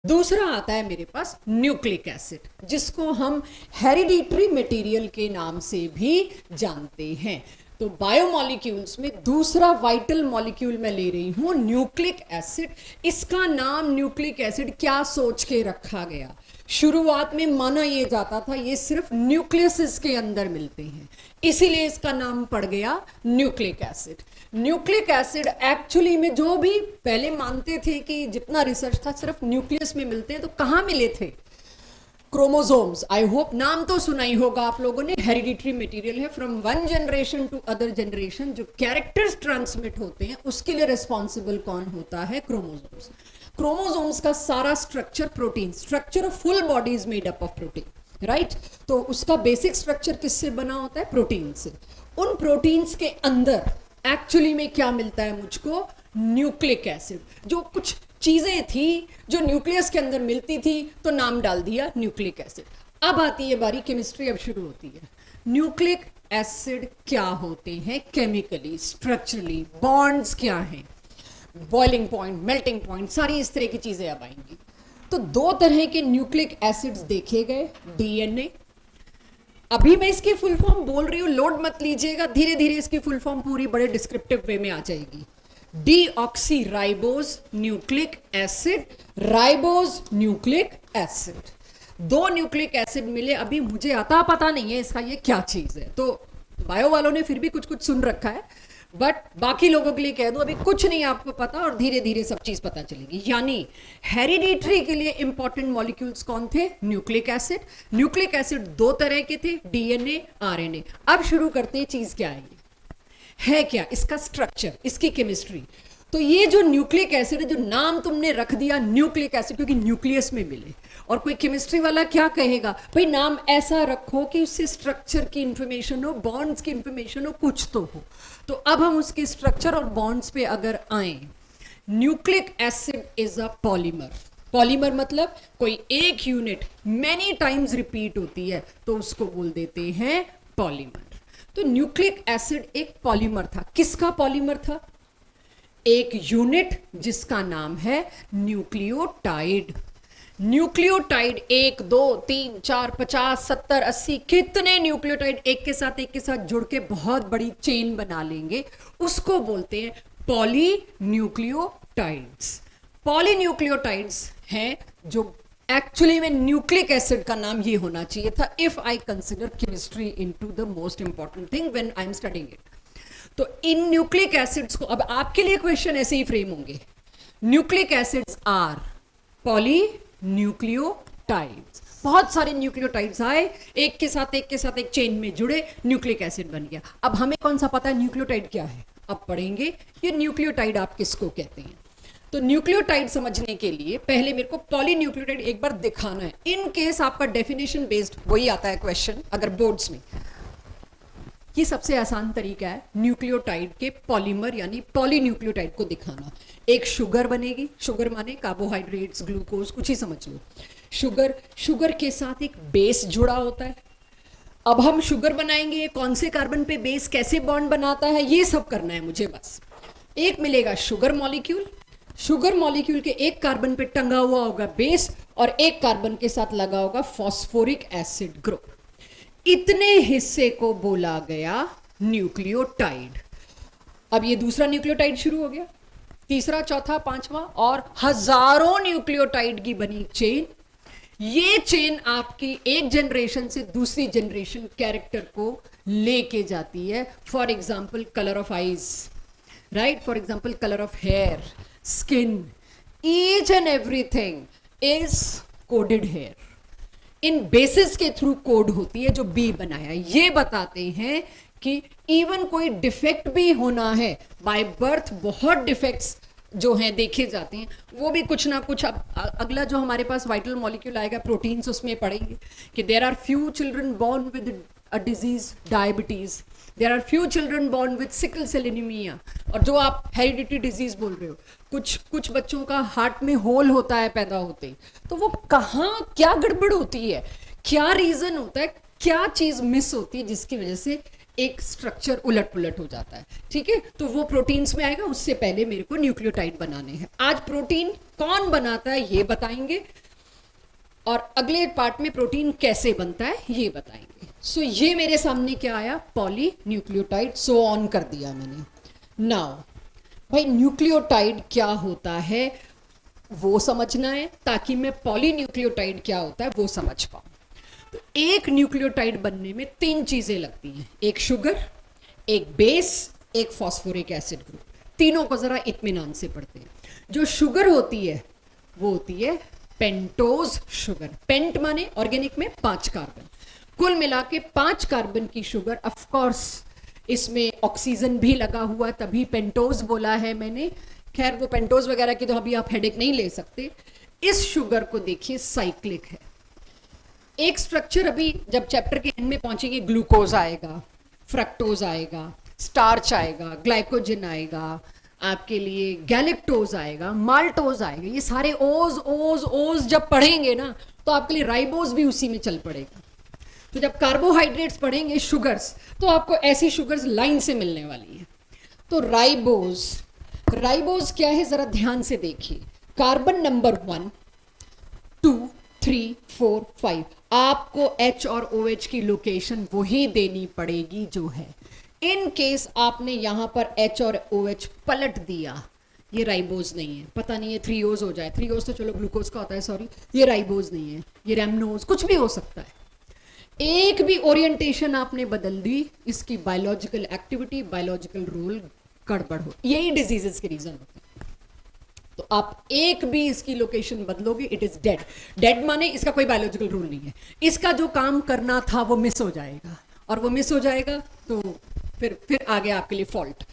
दूसरा आता है मेरे पास न्यूक्लिक एसिड, जिसको हम हेरिडिटरी मटेरियल के नाम से भी जानते हैं। तो बायोमॉलिक्यूल्स में दूसरा वाइटल मॉलिक्यूल मैं ले रही हूं न्यूक्लिक एसिड। इसका नाम न्यूक्लिक एसिड क्या सोच के रखा गया? शुरुआत में माना ये जाता था ये सिर्फ न्यूक्लियस के अंदर मिलते हैं, इसीलिए इसका नाम पड़ गया nucleic acid. Nucleic acid actually में जो भी पहले मानते थे कि जितना रिसर्च था सिर्फ न्यूक्लियस में मिलते हैं, तो कहाँ मिले थे? क्रोमोसोम्स। आई होप नाम तो सुना ही होगा आप लोगों ने। हेरिडिटरी मटेरियल है, from one generation to other generation जो कैरेक्टर्स ट्रांसमिट होते हैं उसके लिए रिस्पॉन्सिबल कौन होता है? क्रोमोसोम्स। क्रोमोसोम्स का सारा structure protein, structure of full body is made up of protein, right? तो उसका बेसिक स्ट्रक्चर किससे बना होता है? प्रोटीन से। उन प्रोटीन्स के अंदर एक्चुअली में क्या मिलता है मुझको? Nucleic acid. जो कुछ चीजें थी जो न्यूक्लियस के अंदर मिलती थी तो नाम डाल दिया न्यूक्लिक एसिड। अब आती है बारी केमिस्ट्री, अब शुरू होती है। न्यूक्लिक एसिड क्या होते हैं केमिकली, स्ट्रक्चरली? बॉन्ड्स क्या हैं? बॉइलिंग पॉइंट, मेल्टिंग पॉइंट, सारी इस तरह की चीजें अब आएंगी। तो दो तरह के न्यूक्लिक एसिड्स देखे गए। डीएनए, अभी मैं इसकी फुल फॉर्म बोल रही हूं, लोड मत लीजिएगा, धीरे धीरे इसकी फुल फॉर्म पूरी बड़े डिस्क्रिप्टिव वे में आ जाएगी। Deoxy ribose nucleic acid, ribose nucleic acid. दो न्यूक्लिक एसिड मिले। अभी मुझे आता पता नहीं है इसका ये क्या चीज है, तो बायो वालों ने फिर भी कुछ कुछ सुन रखा है, बट बाकी लोगों के लिए कह दूं अभी कुछ नहीं आपको पता और धीरे धीरे सब चीज पता चलेगी। यानी हेरिडिटरी के लिए इंपॉर्टेंट मॉलिक्यूल्स कौन थे? Nucleic acid. न्यूक्लिक एसिड दो तरह के थे, डीएनए, आरएनए। अब शुरू करते हैं, चीज क्या है क्या इसका स्ट्रक्चर, इसकी केमिस्ट्री। तो ये जो न्यूक्लिक एसिड है, जो नाम तुमने रख दिया न्यूक्लिक एसिड क्योंकि न्यूक्लियस में मिले, और कोई केमिस्ट्री वाला क्या कहेगा? भाई नाम ऐसा रखो कि उससे स्ट्रक्चर की इंफॉर्मेशन हो, बॉन्ड्स की इंफॉर्मेशन हो, कुछ तो हो। तो अब हम उसके स्ट्रक्चर और बॉन्ड्स पे अगर आए, nucleic acid is a polymer. Polymer मतलब कोई एक यूनिट मैनी टाइम्स रिपीट होती है तो उसको बोल देते हैं पॉलीमर। तो न्यूक्लिक एसिड एक पॉलीमर था। किसका पॉलीमर था? एक यूनिट जिसका नाम है न्यूक्लियोटाइड। न्यूक्लियोटाइड 1 2 3 4 50 70 80 कितने न्यूक्लियोटाइड एक के साथ जुड़ के बहुत बड़ी चेन बना लेंगे, उसको बोलते हैं पॉलीन्यूक्लियोटाइड्स। पॉलीन्यूक्लियोटाइड्स हैं जो एक्चुअली में न्यूक्लिक एसिड का नाम ये होना चाहिए था, if I consider chemistry into the most important thing when I am studying it. तो इन न्यूक्लिक एसिड्स को, अब आपके लिए क्वेश्चन ऐसे ही फ्रेम होंगे, न्यूक्लिक एसिड्स आर पॉलीन्यूक्लियोटाइड्स। बहुत सारे न्यूक्लियोटाइड्स आए, एक के साथ एक चेन में जुड़े, न्यूक्लिक एसिड बन गया। अब हमें कौन सा पता है न्यूक्लियोटाइड क्या है? अब पढ़ेंगे ये न्यूक्लियोटाइड आप किसको कहते हैं। तो न्यूक्लियोटाइड समझने के लिए पहले मेरे को पॉलीन्यूक्लियोटाइड एक बार दिखाना है। इन केस आपका डेफिनेशन बेस्ड वही आता है क्वेश्चन अगर बोर्ड्स में। ये सबसे आसान तरीका है न्यूक्लियोटाइड के पॉलीमर यानी पॉलीन्यूक्लियोटाइड को दिखाना। एक शुगर बनेगी, शुगर माने कार्बोहाइड्रेट्स, ग्लूकोज, कुछ ही समझ लो। शुगर के साथ एक बेस जुड़ा होता है। अब हम शुगर बनाएंगे, कौन से कार्बन पे बेस कैसे बॉन्ड बनाता है ये सब करना है मुझे। बस एक मिलेगा शुगर मॉलिक्यूल, शुगर मॉलिक्यूल के एक कार्बन पे टंगा हुआ होगा बेस और एक कार्बन के साथ लगा होगा फॉस्फोरिक एसिड ग्रुप। इतने हिस्से को बोला गया न्यूक्लियोटाइड। अब ये दूसरा न्यूक्लियोटाइड शुरू हो गया, तीसरा, चौथा, पांचवा और हजारों न्यूक्लियोटाइड की बनी चेन। ये चेन आपकी एक जनरेशन से दूसरी जनरेशन कैरेक्टर को लेके जाती है। For example colour of eyes, right? For example colour of hair, skin, each and everything is coded here. इन बेसिस के थ्रू कोड होती है जो बी बनाया। ये बताते हैं कि इवन कोई डिफेक्ट भी होना है बाय बर्थ, बहुत डिफेक्ट्स जो हैं देखे जाते हैं, वो भी कुछ ना कुछ। अब अगला जो हमारे पास वाइटल मॉलिक्यूल आएगा प्रोटीन्स, उसमें पढ़ेंगे कि there are few children born with a disease diabetes, there are few children born with sickle cell anaemia. और जो आप हेरिडिटरी डिजीज बोल रहे हो, कुछ बच्चों का हार्ट में होल होता है पैदा होते ही, तो वो कहाँ क्या गड़बड़ होती है, क्या रीजन होता है, क्या चीज मिस होती है जिसकी वजह से एक स्ट्रक्चर उलट पुलट हो जाता है, ठीक है। तो वो प्रोटीन्स में आएगा, उससे पहले मेरे को न्यूक्लियोटाइड बनाने हैं। आज प्रोटीन कौन बनाता है ये बताएंगे, और अगले पार्ट में प्रोटीन कैसे बनता है ये बताएंगे। सो ये मेरे सामने क्या आया, पॉली न्यूक्लियोटाइड, सो ऑन कर दिया मैंने। नाउ भाई न्यूक्लियोटाइड क्या होता है वो समझना है, ताकि मैं पॉली न्यूक्लियोटाइड क्या होता है वो समझ पाऊं। तो एक न्यूक्लियोटाइड बनने में 3 चीजें लगती हैं, एक शुगर, एक बेस, एक फॉस्फोरिक एसिड ग्रुप। तीनों को जरा इत्मीनान से पढ़ते हैं। जो शुगर होती है वो होती है पेंटोज शुगर। पेंट माने ऑर्गेनिक में 5 कार्बन, कुल मिला के 5 कार्बन की शुगर। ऑफ कोर्स इसमें ऑक्सीजन भी लगा हुआ, तभी पेंटोज बोला है मैंने। खैर वो पेंटोज वगैरह की तो अभी आप हेडेक नहीं ले सकते। इस शुगर को देखिए साइक्लिक है। एक स्ट्रक्चर अभी जब चैप्टर के एंड में पहुंचेंगे, ग्लूकोज आएगा, फ्रक्टोज आएगा, स्टार्च आएगा, ग्लाइकोजन आएगा, आपके लिए गैलेक्टोज आएगा, माल्टोज आएगा। ये सारे ओज ओज ओज जब पढ़ेंगे ना तो आपके लिए राइबोज भी उसी में चल पड़ेगा। तो जब कार्बोहाइड्रेट्स पढ़ेंगे, शुगर्स, तो आपको ऐसी शुगर्स लाइन से मिलने वाली है। तो राइबोज, राइबोज क्या है जरा ध्यान से देखिए। कार्बन नंबर 1, 2, 3, 4, 5, आपको H और OH की लोकेशन वही देनी पड़ेगी जो है। इन केस आपने यहां पर H और OH पलट दिया, ये राइबोज नहीं है, पता नहीं है 3O's हो जाए। 3O's तो चलो ग्लूकोज का होता है, सॉरी, ये राइबोज नहीं है, ये रैमनोज, कुछ भी हो सकता है। एक भी ओरिएंटेशन आपने बदल दी, इसकी बायोलॉजिकल एक्टिविटी, बायोलॉजिकल रोल गड़बड़ हो। यही डिजीजेस के रीजन होते हैं। तो आप एक भी इसकी लोकेशन बदलोगे, इट इज डेड। डेड माने इसका कोई बायोलॉजिकल रोल नहीं है, इसका जो काम करना था वो मिस हो जाएगा, और वो मिस हो जाएगा तो फिर आगे आपके लिए fault.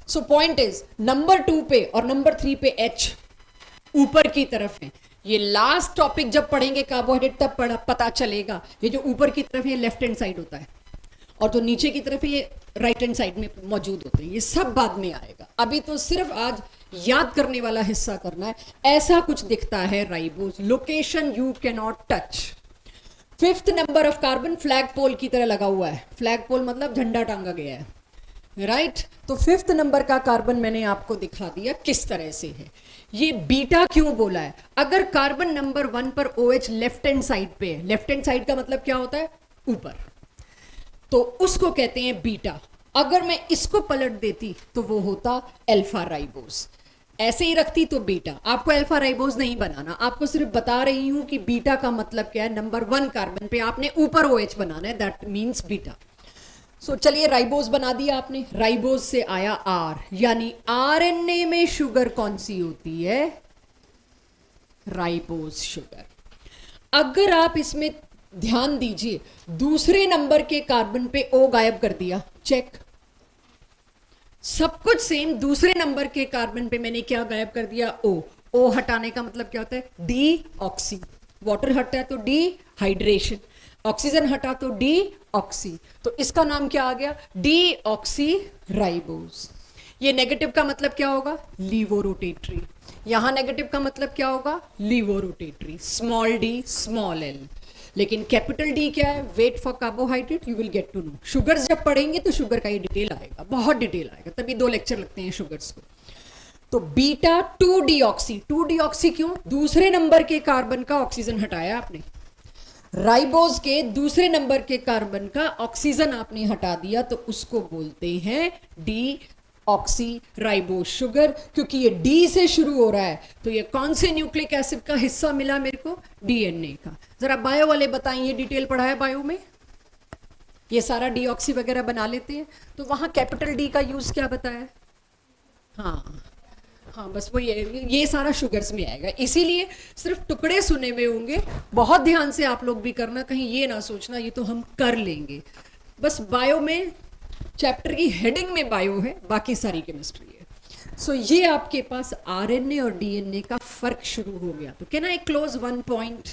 So point is, number 2 पे और नंबर 3 पे H ऊपर की तरफ है। ये लास्ट टॉपिक जब पढ़ेंगे कार्बोहाइड्रेट तब पता चलेगा। ये जो ऊपर की तरफ है लेफ्ट हैंड साइड होता है, और जो नीचे की तरफ है ये राइट हैंड साइड में मौजूद होते हैं। ये सब बाद में आएगा, अभी तो सिर्फ आज याद करने वाला हिस्सा करना है। ऐसा कुछ दिखता है ribose, location you can not touch. 5th number of carbon flag pole की तरह लगा हुआ है। फ्लैग पोल मतलब झंडा टांगा गया है, राइट। तो 5th नंबर का कार्बन मैंने आपको दिखा दिया किस तरह से है। ये बीटा क्यों बोला है, अगर कार्बन नंबर 1 पर OH लेफ्ट हैंड साइड पे है, लेफ्ट हैंड साइड का मतलब क्या होता है, ऊपर, तो उसको कहते हैं बीटा। अगर मैं इसको पलट देती तो वो होता अल्फा राइबोज। ऐसे ही रखती तो बीटा। आपको अल्फा राइबोज नहीं बनाना, आपको सिर्फ बता रही हूं कि बीटा का मतलब क्या है। नंबर 1 कार्बन पे आपने ऊपर OH बनाना है, दैट मीन्स बीटा। सो चलिए राइबोज बना दिया आपने। राइबोज से आया R, यानी RNA में शुगर कौन सी होती है, राइबोज शुगर। अगर आप इसमें ध्यान दीजिए, दूसरे नंबर के कार्बन पे O गायब कर दिया, चेक, सब कुछ सेम। दूसरे नंबर के कार्बन पे मैंने क्या गायब कर दिया, O हटाने का मतलब क्या होता है, डी ऑक्सी। वाटर हटा है तो डी हाइड्रेशन, ऑक्सीजन हटा तो डी ऑक्सी, तो इसका नाम क्या आ गया, डी ऑक्सी राइबोज। ये नेगेटिव का मतलब क्या होगा, लीवोरोटेटरी। यहां नेगेटिव का मतलब क्या होगा, laevorotatory, small D small L. लेकिन कैपिटल डी क्या है, wait for carbohydrate, you will get to know. Sugars जब पढ़ेंगे तो शुगर का ये डिटेल आएगा, बहुत डिटेल आएगा, तभी 2 लेक्चर लगते हैं शुगर्स को। तो बीटा 2 डीऑक्सी, 2 डीऑक्सी क्यों, दूसरे नंबर के कार्बन का ऑक्सीजन हटाया आपने, राइबोज के दूसरे नंबर के कार्बन का ऑक्सीजन आपने हटा दिया, तो उसको बोलते हैं डी ऑक्सी राइबोज शुगर। क्योंकि ये डी से शुरू हो रहा है, तो ये कौन से न्यूक्लिक एसिड का हिस्सा मिला मेरे को, डीएनए का। जरा बायो वाले बताएं, ये डिटेल पढ़ा है बायो में, ये सारा डीऑक्सी वगैरह बना लेते हैं, तो वहां कैपिटल डी का यूज क्या बताया, हाँ बस वो ये सारा शुगर्स में आएगा। इसीलिए सिर्फ टुकड़े सुने हुए होंगे, बहुत ध्यान से आप लोग भी करना, कहीं ये ना सोचना ये तो हम कर लेंगे। बस बायो में चैप्टर की हेडिंग में बायो है, बाकी सारी केमिस्ट्री है। सो ये आपके पास आरएनए और डीएनए का फर्क शुरू हो गया। तो can I close 1 point,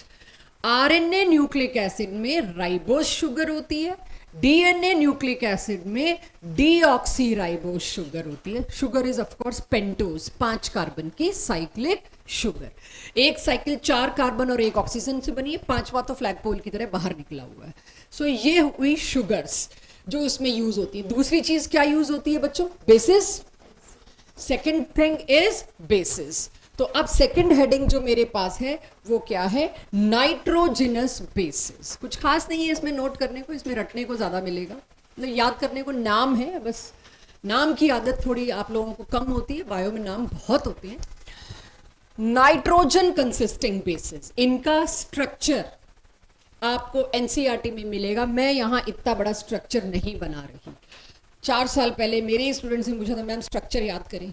RNA nucleic acid में राइबोज शुगर होती है, डीएनए न्यूक्लिक एसिड में डीऑक्सी राइबोज शुगर होती है। Sugar is of course pentose, 5 carbon की साइक्लिक शुगर। एक साइकिल 4 कार्बन और 1 ऑक्सीजन से बनी है, 5वां तो फ्लैगपोल की तरह बाहर निकला हुआ है। सो ये हुई शुगर्स। जो उसमें यूज होती है। दूसरी चीज क्या यूज होती है बच्चों? Basis. Second thing is basis. तो अब सेकंड हेडिंग जो मेरे पास है वो क्या है? Nitrogenous basis. कुछ खास नहीं है इसमें नोट करने को, इसमें रटने को ज्यादा मिलेगा, मतलब याद करने को नाम है, बस नाम की आदत थोड़ी आप लोगों को कम होती है, बायो में नाम बहुत होते हैं। नाइट्रोजन कंसिस्टिंग बेसिस, इनका स्ट्रक्चर आपको एनसीईआरटी में मिलेगा। मैं यहाँ इतना बड़ा स्ट्रक्चर नहीं बना रही। 4 साल पहले मेरे स्टूडेंट्स ने पूछा था मैम स्ट्रक्चर याद करें,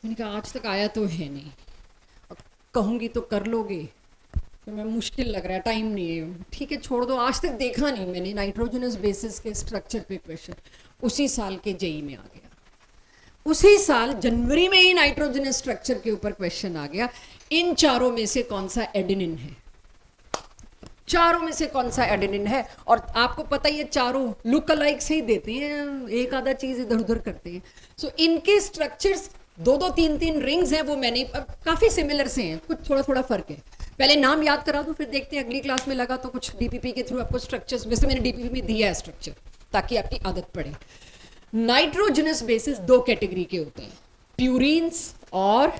मैंने कहा आज तक आया तो है नहीं, अब कहूँगी तो कर लोगे, तो मैं मुश्किल लग रहा है, टाइम नहीं है, ठीक है छोड़ दो। आज तक देखा नहीं मैंने नाइट्रोजनस बेसिस के स्ट्रक्चर पे क्वेश्चन। उसी साल के जेई में आ गया, उसी साल जनवरी में ही नाइट्रोजनस स्ट्रक्चर के ऊपर क्वेश्चन आ गया। इन चारों में से कौन सा एडेनिन है? चारों में से कौन सा एडेनिन है? और आपको पता ही है चारों लुक अलाइक से ही देते हैं, एक आधा चीज इधर उधर करते हैं। सो इनके स्ट्रक्चर्स 2-2 3-3 रिंग्स हैं, वो मैंने काफी सिमिलर से हैं, कुछ थोड़ा थोड़ा फर्क है। पहले नाम याद करा दूं, फिर देखते हैं अगली क्लास में लगा तो कुछ डीपीपी के थ्रू आपको स्ट्रक्चर्स, वैसे मैंने डीपीपी में दिया है स्ट्रक्चर ताकि आपकी आदत पड़े। नाइट्रोजनस बेसिस 2 कैटेगरी के होते हैं, प्यूरीन्स और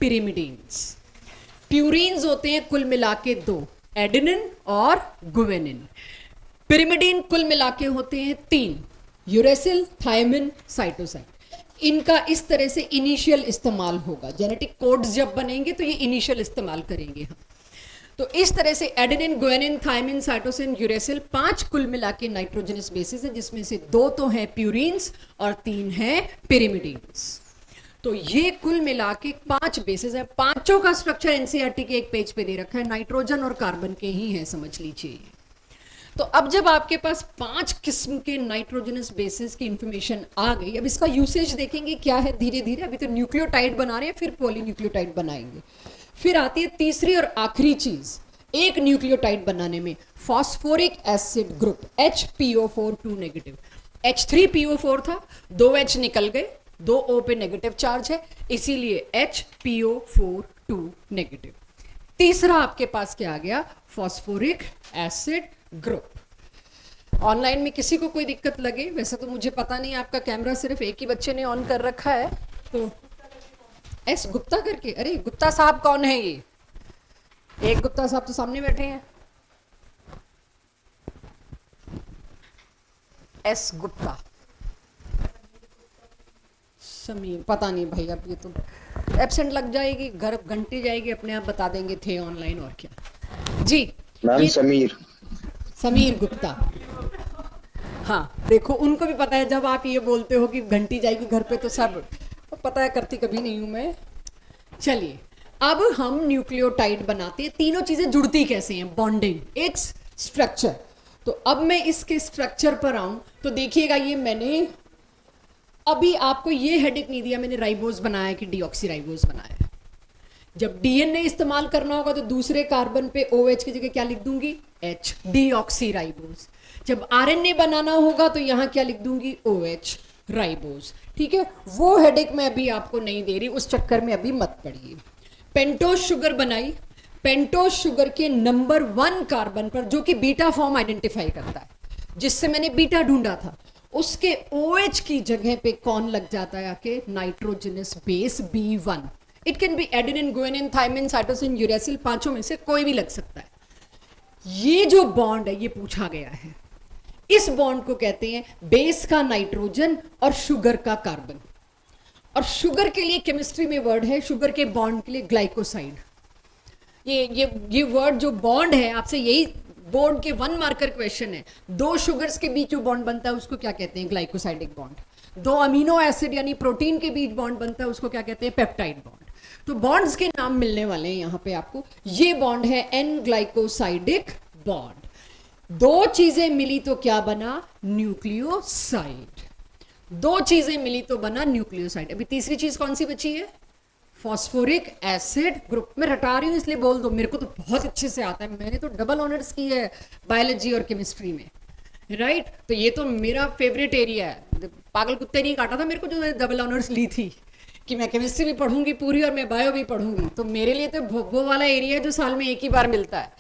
पिरिमिडीन्स। प्यूरीन्स होते हैं कुल मिला के 2, एडेनिन और गुवेनिन। पिरिमिडीन कुल मिला के होते हैं 3, यूरेसिल, थायमिन, साइटोसाइन। इनका इस तरह से इनिशियल इस्तेमाल होगा, जेनेटिक कोड्स जब बनेंगे तो ये इनिशियल इस्तेमाल करेंगे हम। तो इस तरह से adenine, guanine, thymine, cytosine, uracil 5 कुल मिला के नाइट्रोजनस बेसिस है, जिसमें से 2 तो हैं प्यूरीन्स और 3 हैं पिरिमिडीन्स। तो ये कुल मिला के 5 बेसिस है। पांचों का स्ट्रक्चर एनसीईआरटी के एक पेज पे दे रखा है, नाइट्रोजन और कार्बन के ही है, समझ लीजिए। तो अब जब आपके पास 5 किस्म के नाइट्रोजनस बेसिस की इंफॉर्मेशन आ गई, अब इसका यूसेज देखेंगे क्या है धीरे धीरे। अभी तो न्यूक्लियोटाइड बना रहे हैं, फिर पॉलीन्यूक्लियोटाइड बनाएंगे। फिर आती है तीसरी और आखिरी चीज एक न्यूक्लियोटाइड बनाने में, phosphoric acid group HPO4 2 negative. H3PO4 था, 2 H निकल गए, 2 O पे नेगेटिव चार्ज है, इसीलिए HPO4 2 नेगेटिव। तीसरा आपके पास क्या आ गया? Phosphoric acid group. ऑनलाइन में किसी को कोई दिक्कत लगे, वैसे तो मुझे पता नहीं, आपका कैमरा सिर्फ एक ही बच्चे ने ऑन कर रखा है, तो एस गुप्ता करके, अरे गुप्ता साहब कौन है ये? एक गुप्ता साहब तो सामने बैठे हैं, एस गुप्ता, समीर, पता नहीं भाई, अब ये तो एब्सेंट लग जाएगी, घर घंटी जाएगी, अपने आप बता देंगे थे ऑनलाइन और क्या। जी मैम समीर गुप्ता। हाँ देखो, उनको भी पता है, जब आप ये बोलते हो कि घंटी जाएगी घर पे तो सब पता है, करती कभी नहीं हूं मैं। चलिए अब हम न्यूक्लियोटाइड बनाते हैं। तीनों चीजें जुड़ती कैसे हैं? बॉन्डिंग, एक स्ट्रक्चर। तो अब मैं इसके स्ट्रक्चर पर आऊं तो देखिएगा, ये मैंने अभी आपको ये हेडिक नहीं दिया, मैंने राइबोज बनाया कि डीऑक्सीराइबोज बनाया। जब डीएनए इस्तेमाल करना होगा तो दूसरे कार्बन पे OH की जगह क्या लिख दूंगी? H, deoxyribose. जब आरएनए बनाना होगा तो यहां क्या लिख दूंगी? OH, ribose. ठीक है, वो हेडेक मैं अभी आपको नहीं दे रही, उस चक्कर में अभी मत पड़िए। पेंटोज शुगर बनाई, पेंटोज शुगर के नंबर 1 कार्बन पर, जो कि बीटा फॉर्म आइडेंटिफाई करता है, जिससे मैंने बीटा ढूंढा था, उसके OH की जगह पे कौन लग जाता है? आके nitrogenous base B1। It can be adenine, guanine, thymine, cytosine, uracil, 5 में से कोई भी लग सकता है। ये जो बॉन्ड है ये पूछा गया है, इस बॉन्ड को कहते हैं बेस का नाइट्रोजन और शुगर का कार्बन। और शुगर के लिए केमिस्ट्री में वर्ड है, शुगर के बॉन्ड के लिए ग्लाइकोसाइड। ये वर्ड जो बॉन्ड है, आपसे यही बोर्ड के 1 मार्कर क्वेश्चन है, 2 शुगर्स के बीच जो बॉन्ड बनता है उसको क्या कहते हैं? Glycosidic bond. 2 अमीनो एसिड यानी प्रोटीन के बीच बॉन्ड बनता है उसको क्या कहते हैं? Peptide bond. तो बॉन्ड्स के नाम मिलने वाले हैं यहां पे आपको। ये बॉन्ड है एन ग्लाइकोसाइडिक बॉन्ड। 2 चीजें मिली तो क्या बना? न्यूक्लियोसाइड। 2 चीजें मिली तो बना न्यूक्लियोसाइड। अभी तीसरी चीज कौन सी बची है? Phosphoric acid group. मैं रटा रही हूं इसलिए बोल दो, मेरे को तो बहुत अच्छे से आता है, मैंने तो डबल ऑनर्स की है बायोलॉजी और केमिस्ट्री में, राइट? तो ये तो मेरा फेवरेट एरिया है। पागल कुत्ते नहीं काटा था मेरे को जो मैंने डबल ऑनर्स ली थी, कि मैं केमिस्ट्री भी पढ़ूंगी पूरी और मैं बायो भी पढ़ूंगी, तो मेरे लिए तो वो वाला एरिया है जो साल में एक ही बार मिलता है,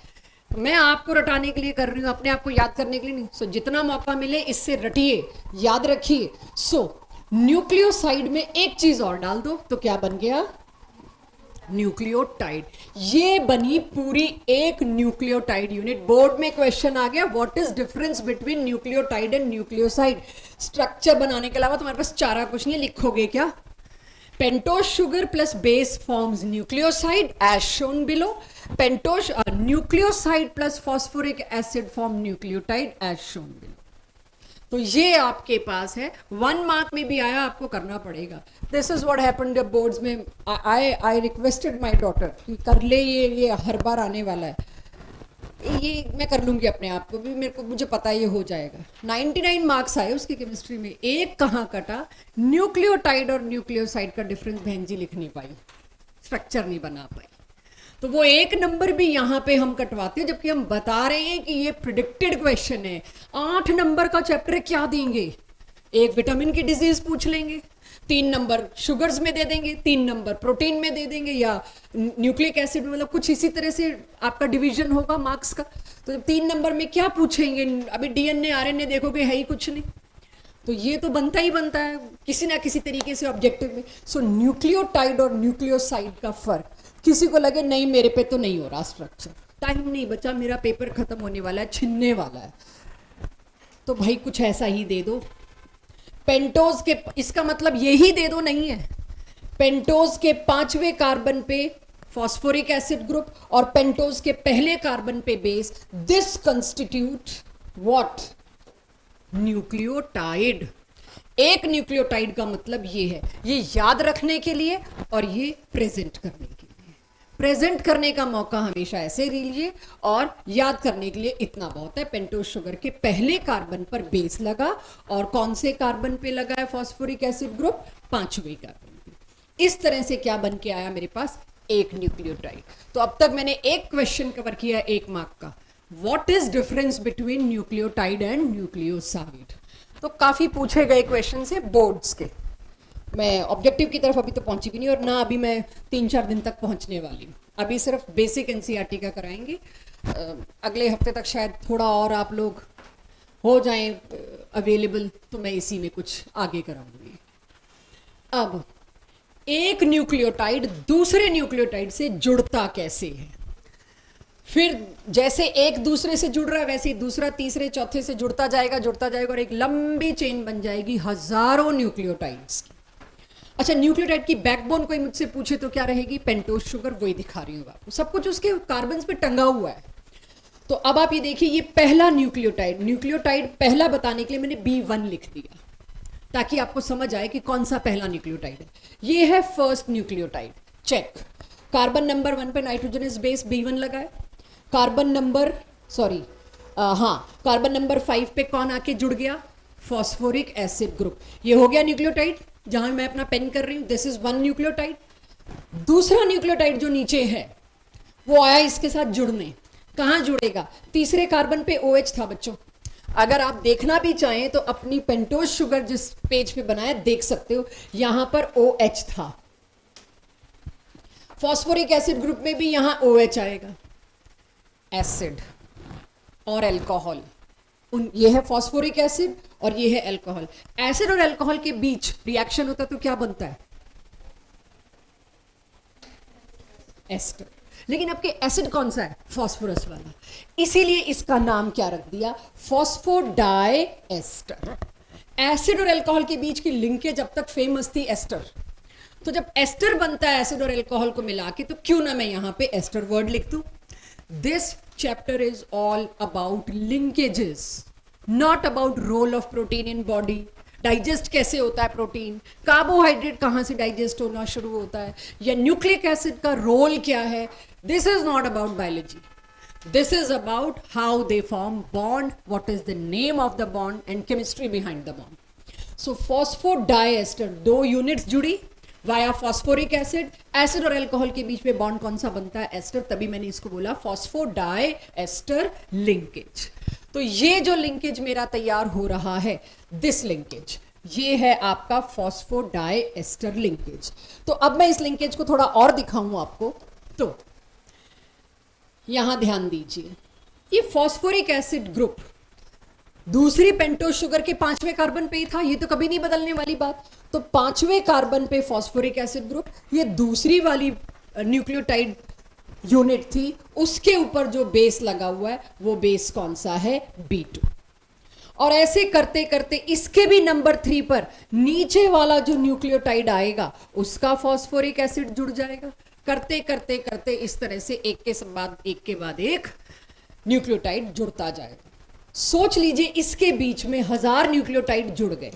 मैं आपको रटाने के लिए कर रही हूं, अपने आप को याद करने के लिए नहीं। सो जितना मौका मिले इससे रटिए, याद रखिए। सो न्यूक्लियोसाइड में एक चीज और डाल दो तो क्या बन गया? न्यूक्लियोटाइड। ये बनी पूरी एक न्यूक्लियोटाइड यूनिट। बोर्ड में क्वेश्चन आ गया, what is difference between nucleotide and nucleoside. Structure बनाने के अलावा तुम्हारे पास चारा कुछ नहीं है, लिखोगे क्या? Pentose sugar plus base forms nucleoside as shown below. Pentose nucleoside plus phosphoric acid form nucleotide as shown below. तो ये आपके पास है, 1 मार्क में भी आया, आपको करना पड़ेगा। दिस इज व्हाट हैपेंड जब बोर्ड्स में आई रिक्वेस्टेड माय डॉटर कि कर ले, ये हर बार आने वाला है, ये मैं कर लूंगी अपने आप को भी, मेरे को मुझे पता है ये हो जाएगा। 99 मार्क्स आए उसकी केमिस्ट्री में, एक कहाँ कटा? न्यूक्लियोटाइड और न्यूक्लियोसाइड का डिफरेंस बहन जी लिख नहीं पाई, स्ट्रक्चर नहीं बना पाई। तो वो 1 नंबर भी यहां पे हम कटवाते हैं, जबकि हम बता रहे हैं कि ये प्रिडिक्टेड क्वेश्चन है। 8 नंबर का चैप्टर क्या देंगे? एक विटामिन की डिजीज पूछ लेंगे, 3 नंबर शुगर्स में दे देंगे, 3 नंबर प्रोटीन में दे देंगे, या न्यूक्लिक एसिड में, मतलब कुछ इसी तरह से आपका डिवीजन होगा मार्क्स का। तो 3 नंबर में क्या पूछेंगे? अभी डीएनए आरएनए देखोगे, है ही कुछ नहीं। तो ये तो बनता ही बनता है किसी ना किसी तरीके से ऑब्जेक्टिव में। सो न्यूक्लियोटाइड और न्यूक्लियोसाइड का फर्क, किसी को लगे नहीं मेरे पे तो नहीं हो रहा स्ट्रक्चर, टाइम नहीं बचा, मेरा पेपर खत्म होने वाला है, छिनने वाला है, तो भाई कुछ ऐसा ही दे दो। पेंटोज के, इसका मतलब यही दे दो नहीं है, पेंटोज के 5वें कार्बन पे फॉस्फोरिक एसिड ग्रुप और पेंटोज के पहले कार्बन पे base, this constitute what? Nucleotide. एक न्यूक्लियोटाइड का मतलब ये है, ये याद रखने के लिए और ये प्रेजेंट करने के लिए। प्रेजेंट करने का मौका हमेशा ऐसे लीजिए, और याद करने के लिए इतना बहुत है। पेंटोज शुगर के पहले कार्बन पर बेस लगा, और कौन से कार्बन पे लगा है फॉस्फोरिक एसिड ग्रुप? 5वें कार्बन पे। इस तरह से क्या बन के आया मेरे पास? एक न्यूक्लियोटाइड। तो अब तक मैंने एक क्वेश्चन कवर किया 1 मार्क का, what is difference between nucleotide and nucleoside. तो काफी पूछे गए क्वेश्चन है बोर्ड्स के। मैं ऑब्जेक्टिव की तरफ अभी तो पहुंची भी नहीं, और ना अभी मैं 3-4 दिन तक पहुंचने वाली हूँ। अभी सिर्फ बेसिक एनसीईआरटी का कराएंगे। अगले हफ्ते तक शायद थोड़ा और आप लोग हो जाएं अवेलेबल, तो मैं इसी में कुछ आगे कराऊंगी। अब एक न्यूक्लियोटाइड दूसरे न्यूक्लियोटाइड से जुड़ता कैसे है? फिर जैसे एक दूसरे से जुड़ रहा है, वैसे ही दूसरा तीसरे चौथे से जुड़ता जाएगा और एक लंबी चेन बन जाएगी हजारों न्यूक्लियोटाइड्स की। अच्छा, न्यूक्लियोटाइड की बैकबोन कोई मुझसे पूछे तो क्या रहेगी? पेंटोज शुगर, वही दिखा रही हूँ आपको, सब कुछ उसके कार्बन पे टंगा हुआ है। तो अब आप ये देखिए, ये पहला न्यूक्लियोटाइड पहला बताने के लिए मैंने B1 लिख दिया, ताकि आपको समझ आए कि कौन सा पहला न्यूक्लियोटाइड है। ये है first nucleotide, check. Carbon number 1 पे नाइट्रोजनस बेस B1 लगा है। कार्बन नंबर 5 पे कौन आके जुड़ गया? Phosphoric acid group. ये हो गया न्यूक्लियोटाइड, जहां मैं अपना पेन कर रही हूं, दिस इज 1 न्यूक्लियोटाइड। दूसरा न्यूक्लियोटाइड जो नीचे है वो आया इसके साथ जुड़ने। कहां जुड़ेगा? तीसरे कार्बन पे OH था बच्चों। अगर आप देखना भी चाहें तो अपनी पेंटोज शुगर जिस पेज पे बनाया देख सकते हो, यहां पर OH था। फॉस्फोरिक एसिड ग्रुप में भी यहां OH आएगा, एसिड और अल्कोहल। ये है फॉस्फोरिक एसिड और ये है अल्कोहल। एसिड और अल्कोहल के बीच रिएक्शन होता है तो क्या बनता है? एस्टर। लेकिन आपके एसिड कौन सा है? फॉस्फोरस वाला। इसीलिए इसका नाम क्या रख दिया? फॉस्फोडाई एस्टर। एसिड और अल्कोहल के बीच की लिंकेज अब तक फेमस थी एस्टर। तो जब एस्टर बनता है एसिड और अल्कोहल को मिला के, तो क्यों ना मैं यहां पे एस्टर वर्ड लिख दूं। This chapter is all about linkages, not about role of protein in body. Digest कैसे होता है प्रोटीन, कार्बोहाइड्रेट कहाँ से डाइजेस्ट होना शुरू होता है, या न्यूक्लिक एसिड का रोल क्या है। This is not about biology, this is about how they form bond, what is the name of the bond and chemistry behind the bond. So phosphodiester, 2 units जुड़ी via phosphoric acid. Acid और alcohol के बीच में bond कौन सा बनता है? Ester. तभी मैंने इसको बोला फॉस्फोडाइएस्टर लिंकेज। तो ये जो लिंकेज मेरा तैयार हो रहा है, दिस लिंकेज, ये है आपका फॉस्फोडाइएस्टर लिंकेज। तो अब मैं इस लिंकेज को थोड़ा और दिखाऊं आपको, तो यहां ध्यान दीजिए। ये फॉस्फोरिक एसिड ग्रुप दूसरी पेंटोज शुगर के 5वें कार्बन पे ही था, ये तो कभी नहीं बदलने वाली बात। तो 5वें कार्बन पे फॉस्फोरिक एसिड ग्रुप, ये दूसरी वाली न्यूक्लियोटाइड यूनिट थी, उसके ऊपर जो बेस लगा हुआ है वो बेस कौन सा है, B2। और ऐसे करते करते इसके भी नंबर 3 पर नीचे वाला जो न्यूक्लियोटाइड आएगा उसका फॉस्फोरिक एसिड जुड़ जाएगा। करते करते करते इस तरह से एक के बाद एक न्यूक्लियोटाइड जुड़ता जाएगा। सोच लीजिए इसके बीच में 1000 न्यूक्लियोटाइड जुड़ गए,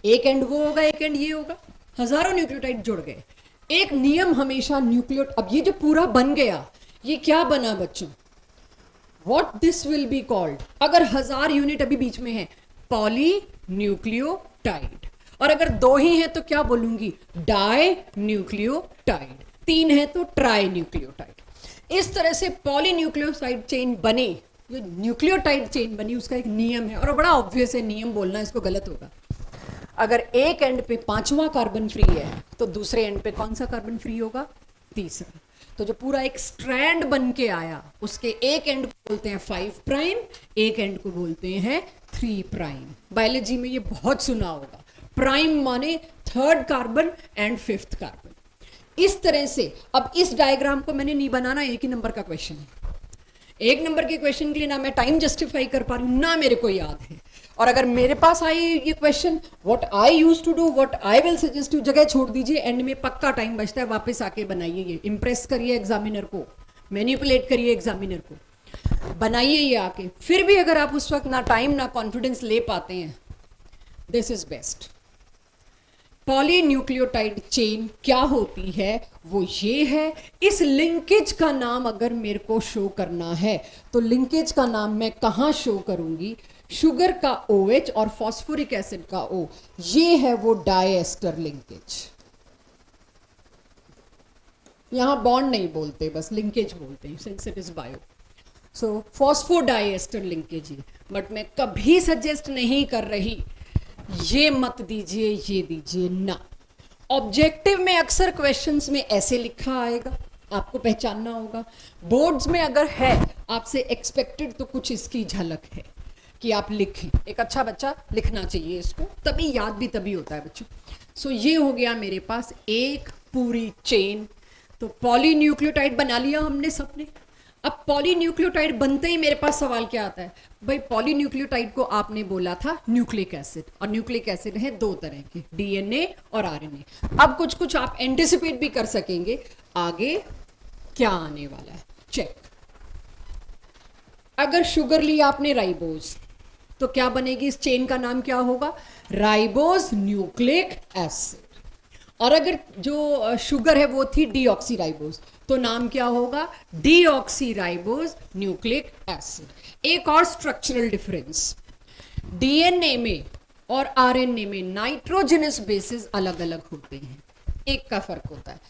एक एंड वो होगा एक एंड ये होगा, हजारों न्यूक्लियोटाइड जुड़ गए। एक नियम हमेशा अब ये जो पूरा बन गया, ये क्या बना बच्चों, what this will be called, अगर 1000 यूनिट अभी बीच में है, पॉली न्यूक्लियोटाइड। और अगर 2 ही है तो क्या बोलूंगी, डाई न्यूक्लियोटाइड। 3 है तो ट्राई न्यूक्लियोटाइड। इस तरह से पॉली न्यूक्लियोटाइड चेन बने, जो न्यूक्लियोटाइड चेन बनी उसका एक नियम है, और बड़ा ऑब्वियस है नियम, बोलना इसको गलत होगा। अगर एक एंड पे 5वां कार्बन फ्री है तो दूसरे एंड पे कौन सा कार्बन फ्री होगा, तीसरा। तो जो पूरा एक स्ट्रैंड बन के आया उसके एक एंड को बोलते हैं 5 प्राइम, एक एंड को बोलते हैं 3 प्राइम। बायोलॉजी में ये बहुत सुना होगा, प्राइम माने 3rd carbon and 5th carbon. इस तरह से अब इस डायग्राम को मैंने नहीं बनाना, एक ही नंबर का क्वेश्चन है। एक नंबर के क्वेश्चन के लिए ना मैं टाइम जस्टिफाई कर पा रही हूं, ना मेरे को याद है। और अगर मेरे पास आए ये question, what I use to do, what I will suggest, जगह छोड़ दीजिए, एंड में पक्का टाइम बचता है, वापस आके बनाइए, ये इंप्रेस करिए एग्जामिनर को, मैनिपुलेट करिए एग्जामिनर को, बनाइए ये आके। फिर भी अगर आप उस वक्त ना टाइम ना कॉन्फिडेंस ले पाते हैं, this is best. Polynucleotide chain क्या होती है, वो ये है। इस लिंकेज का नाम अगर मेरे को शो करना है तो लिंकेज का नाम मैं कहाँ शो करूंगी, शुगर का OH और फॉस्फोरिक एसिड का O, ये है वो डायएस्टर लिंकेज। यहां बॉन्ड नहीं बोलते, बस लिंकेज बोलते हैं since it is bio. So phosphodiester linkage he, but मैं कभी सजेस्ट नहीं कर रही ये मत दीजिए, ये दीजिए ना। ऑब्जेक्टिव में अक्सर क्वेश्चंस में ऐसे लिखा आएगा, आपको पहचानना होगा। बोर्ड्स में अगर है आपसे एक्सपेक्टेड तो कुछ इसकी झलक है कि आप लिखें। एक अच्छा बच्चा लिखना चाहिए इसको, तभी याद भी तभी होता है बच्चों। सो ये हो गया मेरे पास एक पूरी चेन। तो पॉलीन्यूक्लियोटाइड बना लिया हमने सबने। अब पॉलीन्यूक्लियोटाइड बनते ही मेरे पास सवाल क्या आता है, भाई पॉलीन्यूक्लियोटाइड को आपने बोला था न्यूक्लिक एसिड, और न्यूक्लिक एसिड है 2 तरह के, DNA और RNA। अब कुछ कुछ आप एंटिसिपेट भी कर सकेंगे आगे क्या आने वाला है। चेक, अगर शुगर ली आपने राइबोज, तो क्या बनेगी, इस चेन का नाम क्या होगा, राइबोज न्यूक्लिक एसिड। और अगर जो शुगर है वो थी डीऑक्सीराइबोज, तो नाम क्या होगा, डीऑक्सीराइबोज न्यूक्लिक एसिड। एक और स्ट्रक्चरल डिफरेंस, DNA में और RNA में नाइट्रोजनस बेसिस अलग अलग होते हैं, एक का फर्क होता है।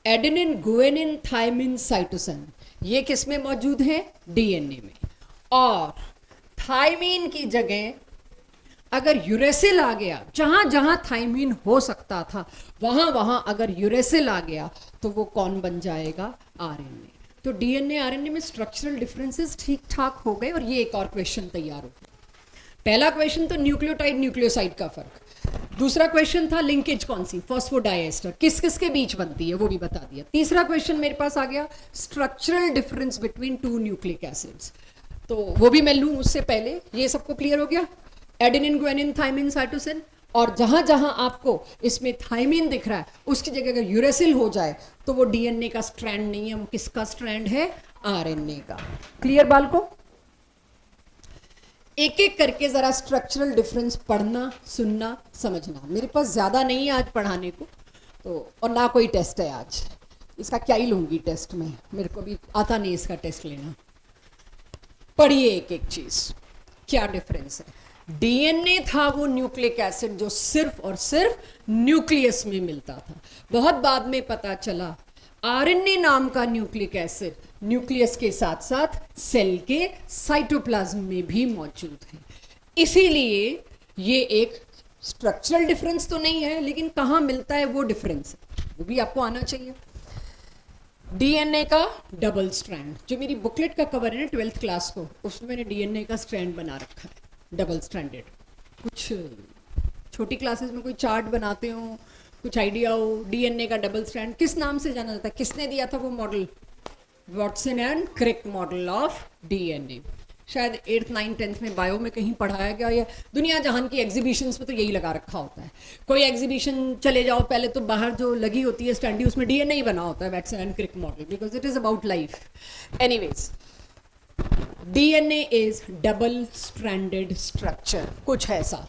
एडेनिन, गुएनिन, थायमिन, साइटोसिन, ये किस में मौजूद है, DNA में। और थायमीन की जगह अगर यूरेसिल आ गया, जहां जहां थायमीन हो सकता था वहां वहां अगर यूरेसिल आ गया तो वो कौन बन जाएगा, RNA। तो DNA RNA में स्ट्रक्चरल डिफरेंसेस ठीक ठाक हो गए। और ये एक और क्वेश्चन तैयार हो गया। पहला क्वेश्चन तो न्यूक्लियोटाइड न्यूक्लियोसाइड का फर्क, दूसरा क्वेश्चन था लिंकेज कौन सी, फॉस्फोडाइएस्टर, किस किस के बीच बनती है वो भी बता दिया। तीसरा क्वेश्चन मेरे पास आ गया structural difference between 2 nucleic acids, तो वो भी मैं लूं उससे पहले ये सबको क्लियर हो गया। एडेनिन, गुएनिन, थायमिन, साइटोसिन, और जहां जहां आपको इसमें थायमिन दिख रहा है उसकी जगह अगर यूरेसिल हो जाए तो वो DNA का स्ट्रैंड नहीं है, वो किसका स्ट्रैंड है, RNA का। क्लियर बाल को? एक एक करके जरा स्ट्रक्चरल डिफरेंस पढ़ना, सुनना, समझना। मेरे पास ज्यादा नहीं है आज पढ़ाने को, तो और ना कोई टेस्ट है आज, इसका क्या ही लूंगी टेस्ट में, मेरे को भी आता नहीं इसका टेस्ट लेना। पढ़िए एक एक चीज, क्या डिफरेंस है। DNA था वो न्यूक्लिक एसिड जो सिर्फ और सिर्फ न्यूक्लियस में मिलता था। बहुत बाद में पता चला RNA नाम का न्यूक्लिक एसिड न्यूक्लियस के साथ साथ सेल के साइटोप्लाज्म में भी मौजूद है। इसीलिए ये एक स्ट्रक्चरल डिफरेंस तो नहीं है, लेकिन कहाँ मिलता है वो डिफरेंस है, वो भी आपको आना चाहिए। डीएनए का डबल स्ट्रैंड, जो मेरी बुकलेट का कवर है ना 12th क्लास को, उसमें मैंने डीएनए का स्ट्रैंड बना रखा है डबल स्ट्रैंडेड। कुछ छोटी क्लासेस में कोई चार्ट बनाते हो, कुछ आइडिया हो, डीएनए का डबल स्ट्रैंड किस नाम से जाना जाता है, किसने दिया था वो model? Watson and Crick model of DNA. शायद 8th 9th 10th में बायो में कहीं पढ़ाया गया, या दुनिया जहान की एग्जीबिशंस में तो यही लगा रखा होता है। कोई एग्जीबिशन चले जाओ, पहले तो बाहर जो लगी होती है स्टैंडी, उसमें डीएनए ही बना होता है, Watson and Crick model, because it is about life. Anyways, DNA is double stranded structure, कुछ ऐसा।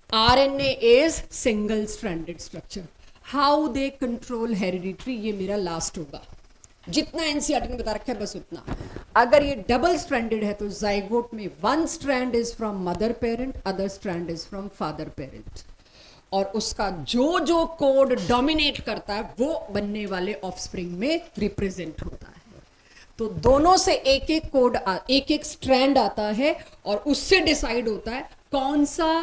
RNA is single stranded structure. How they control hereditary, ये मेरा लास्ट होगा। जितना एनसीईआरटी ने बता रखा है बस उतना। अगर ये डबल स्ट्रैंडेड है तो जाइगोट में one strand is from mother parent, other strand is from father parent, और उसका जो जो कोड डोमिनेट करता है वो बनने वाले ऑफस्प्रिंग में रिप्रेजेंट होता है। तो दोनों से एक एक कोड, एक एक स्ट्रैंड आता है, और उससे डिसाइड होता है कौन सा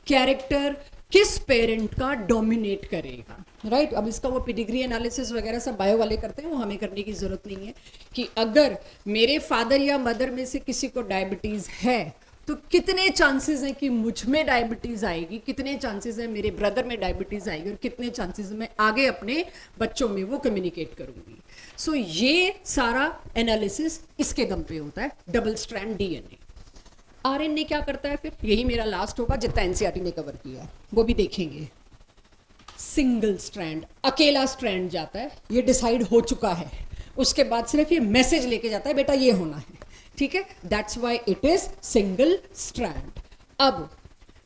कैरेक्टर किस पेरेंट का डोमिनेट करेगा, राइट। अब इसका वो पेडिग्री एनालिसिस वगैरह सब बायो वाले करते हैं, वो हमें करने की जरूरत नहीं है कि अगर मेरे फादर या मदर में से किसी को डायबिटीज है तो कितने चांसेस हैं कि मुझ में डायबिटीज आएगी, कितने चांसेस हैं मेरे ब्रदर में डायबिटीज आएगी, और कितने चांसेस मैं आगे अपने बच्चों में वो कम्युनिकेट करूंगी। सो ये सारा एनालिसिस इसके दम पे होता है, डबल स्ट्रैंड डीएनए। आरएनए क्या करता है फिर, यही मेरा लास्ट होगा, जितना एनसीईआरटी ने कवर किया है वो भी देखेंगे। सिंगल स्ट्रैंड, अकेला स्ट्रैंड जाता है, ये डिसाइड हो चुका है, उसके बाद सिर्फ ये मैसेज लेके जाता है बेटा ये होना है, ठीक है। That's why it is single strand. अब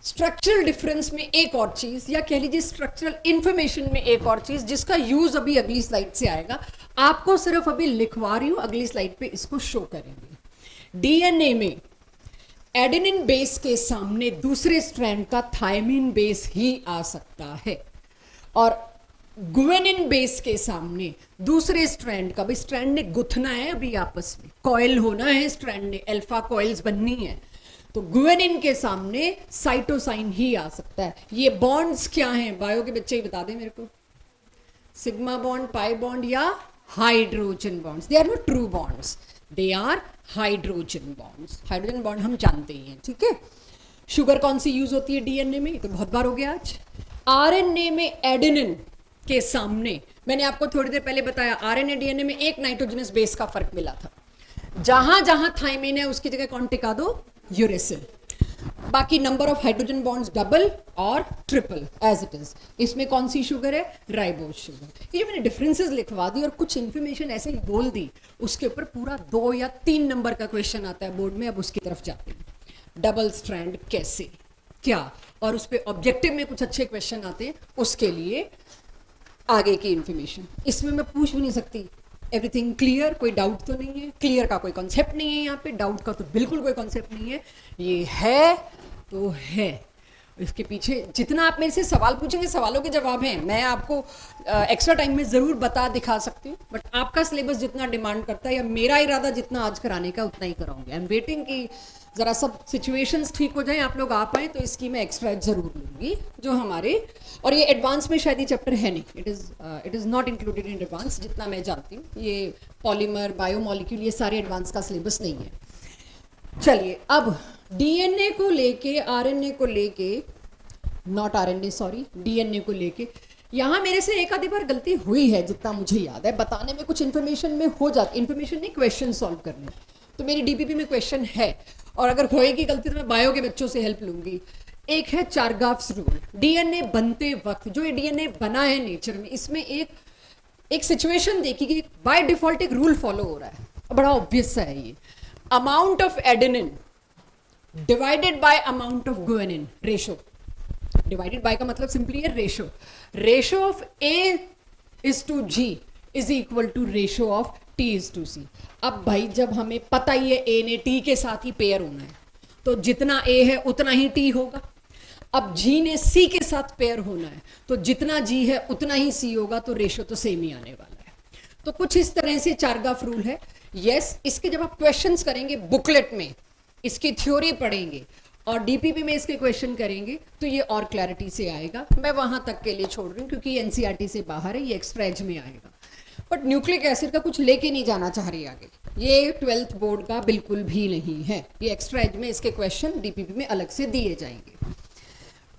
स्ट्रक्चरल डिफरेंस में एक और चीज, या कह लीजिए स्ट्रक्चरल इंफॉर्मेशन में एक और चीज, जिसका यूज अभी अगली स्लाइड से आएगा, आपको सिर्फ अभी लिखवा रही हूं, अगली स्लाइड पे इसको शो करेंगे। डीएनए में एडेनिन बेस के सामने दूसरे स्ट्रैंड का थायमिन बेस ही आ सकता है, और गुएनिन बेस के सामने दूसरे स्ट्रैंड का, भाई स्ट्रैंड ने गुथना है अभी आपस में, कॉइल होना है स्ट्रैंड ने, अल्फा कॉइल्स बननी है, तो गुएनिन के सामने साइटोसाइन ही आ सकता है। ये बॉन्ड्स क्या हैं, बायो के बच्चे ही बता दें मेरे को। सिग्मा बॉन्ड, पाई बॉन्ड, या hydrogen bonds. They are not true bonds, they are hydrogen bonds. Hydrogen bond हम जानते ही हैं, ठीक है। शुगर कौन सी यूज होती है डीएनए में, तो बहुत बार हो गया आज। आरएनए में एडेनिन के सामने, मैंने आपको थोड़ी देर पहले बताया, आरएनए डीएनए में एक नाइट्रोजनस बेस का फर्क मिला था, जहां जहां थाइमिन है उसकी जगह कौन टिका दो, यूरेसिल। बाकी number of hydrogen bonds double और ट्रिपल एज इट इज। इसमें कौन सी शुगर है, राइबोज शुगर। ये जो मैंने डिफरेंसेस लिखवा दी और कुछ इंफॉर्मेशन ऐसे ही बोल दी, उसके ऊपर पूरा 2 या 3 नंबर का क्वेश्चन आता है बोर्ड में। अब उसकी तरफ जाते हैं, डबल स्ट्रैंड कैसे, क्या, और उस पर ऑब्जेक्टिव में कुछ अच्छे क्वेश्चन आते हैं, उसके लिए आगे की इंफॉर्मेशन इसमें मैं पूछ भी नहीं सकती। एवरीथिंग क्लियर, कोई डाउट तो नहीं है, क्लियर का कोई कॉन्सेप्ट नहीं है यहाँ पे, डाउट का तो बिल्कुल कोई कॉन्सेप्ट नहीं है, ये है तो है। इसके पीछे जितना आप मेरे से सवाल पूछेंगे, सवालों के जवाब हैं, मैं आपको एक्स्ट्रा टाइम में ज़रूर बता दिखा सकती हूँ, बट आपका सिलेबस जितना डिमांड करता है, या मेरा इरादा जितना आज कराने का उतना ही कराऊंगी। आई एम वेटिंग कि ज़रा सब सिचुएशंस ठीक हो जाएं, आप लोग आ पाएँ, तो इसकी मैं एक्स्ट्रा ज़रूर लूँगी जो हमारे, और ये एडवांस में शायद ये चैप्टर है नहीं, it is not included in advance, जितना मैं जानती हूँ। ये पॉलीमर, बायोमोलिक्यूल, ये सारे एडवांस का सिलेबस नहीं है। चलिए, अब डीएनए को लेके, आरएनए को लेके, नॉट आरएनए सॉरी, डीएनए को लेके यहाँ मेरे से एक आधी बार गलती हुई है, जितना मुझे याद है। बताने में कुछ इन्फॉर्मेशन में हो जाती, इन्फॉर्मेशन नहीं, क्वेश्चन सॉल्व करने, तो मेरी डीपीपी में क्वेश्चन है, और अगर होएगी गलती तो मैं बायो के बच्चों से हेल्प लूंगी। एक है चारगाफ्स रूल। डीएनए बनते वक्त जो ये डीएनए बना है नेचर में, इसमें एक सिचुएशन देखी कि बाय डिफॉल्ट एक रूल फॉलो हो रहा है, बड़ा ऑब्वियस सा है ये। Amount of adenine divided by amount of guanine, ratio. Divided by का मतलब सिंपली है ratio. Ratio of A is to G is equal to ratio of T is to C. अब भाई जब हमें पता ही है ए ने टी के साथ ही पेयर होना है, तो जितना ए है उतना ही टी होगा। अब जी ने सी के साथ पेयर होना है, तो जितना जी है उतना ही सी होगा, तो रेशो तो सेम ही आने वाला है। तो कुछ इस तरह से चारगाफ रूल है। यस, इसके जब आप क्वेश्चंस करेंगे बुकलेट में, इसकी थ्योरी पढ़ेंगे और डीपीपी में इसके क्वेश्चन करेंगे, तो ये और क्लैरिटी से आएगा। मैं वहां तक के लिए छोड़ रही हूँ क्योंकि एनसीईआरटी से बाहर है, ये एक्स्ट्रा एज में आएगा। बट न्यूक्लिक एसिड का कुछ लेके नहीं जाना चाह रही आगे, ये 12th बोर्ड का बिल्कुल भी नहीं है, ये एक्स्ट्रा एज में इसके क्वेश्चन डीपीपी में अलग से दिए जाएंगे।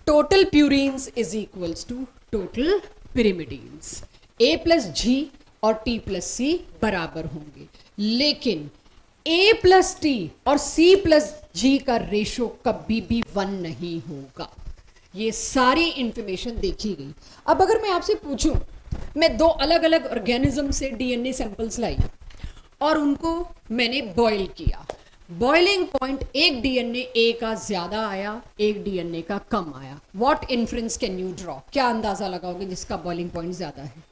Total purines is equals to total pyrimidines, A plus G और T प्लस सी बराबर होंगे, लेकिन A प्लस टी और C प्लस जी का रेशो कभी भी 1 नहीं होगा। ये सारी इंफॉर्मेशन देखी गई। अब अगर मैं आपसे पूछूं, मैं 2 अलग अलग ऑर्गेनिज्म से डीएनए सैंपल्स लाई और उनको मैंने बॉयल किया, बॉइलिंग पॉइंट एक डीएनए ए का ज्यादा आया, एक डीएनए का कम आया, what inference can you draw? क्या अंदाजा लगाओगे जिसका बॉइलिंग पॉइंट ज्यादा है?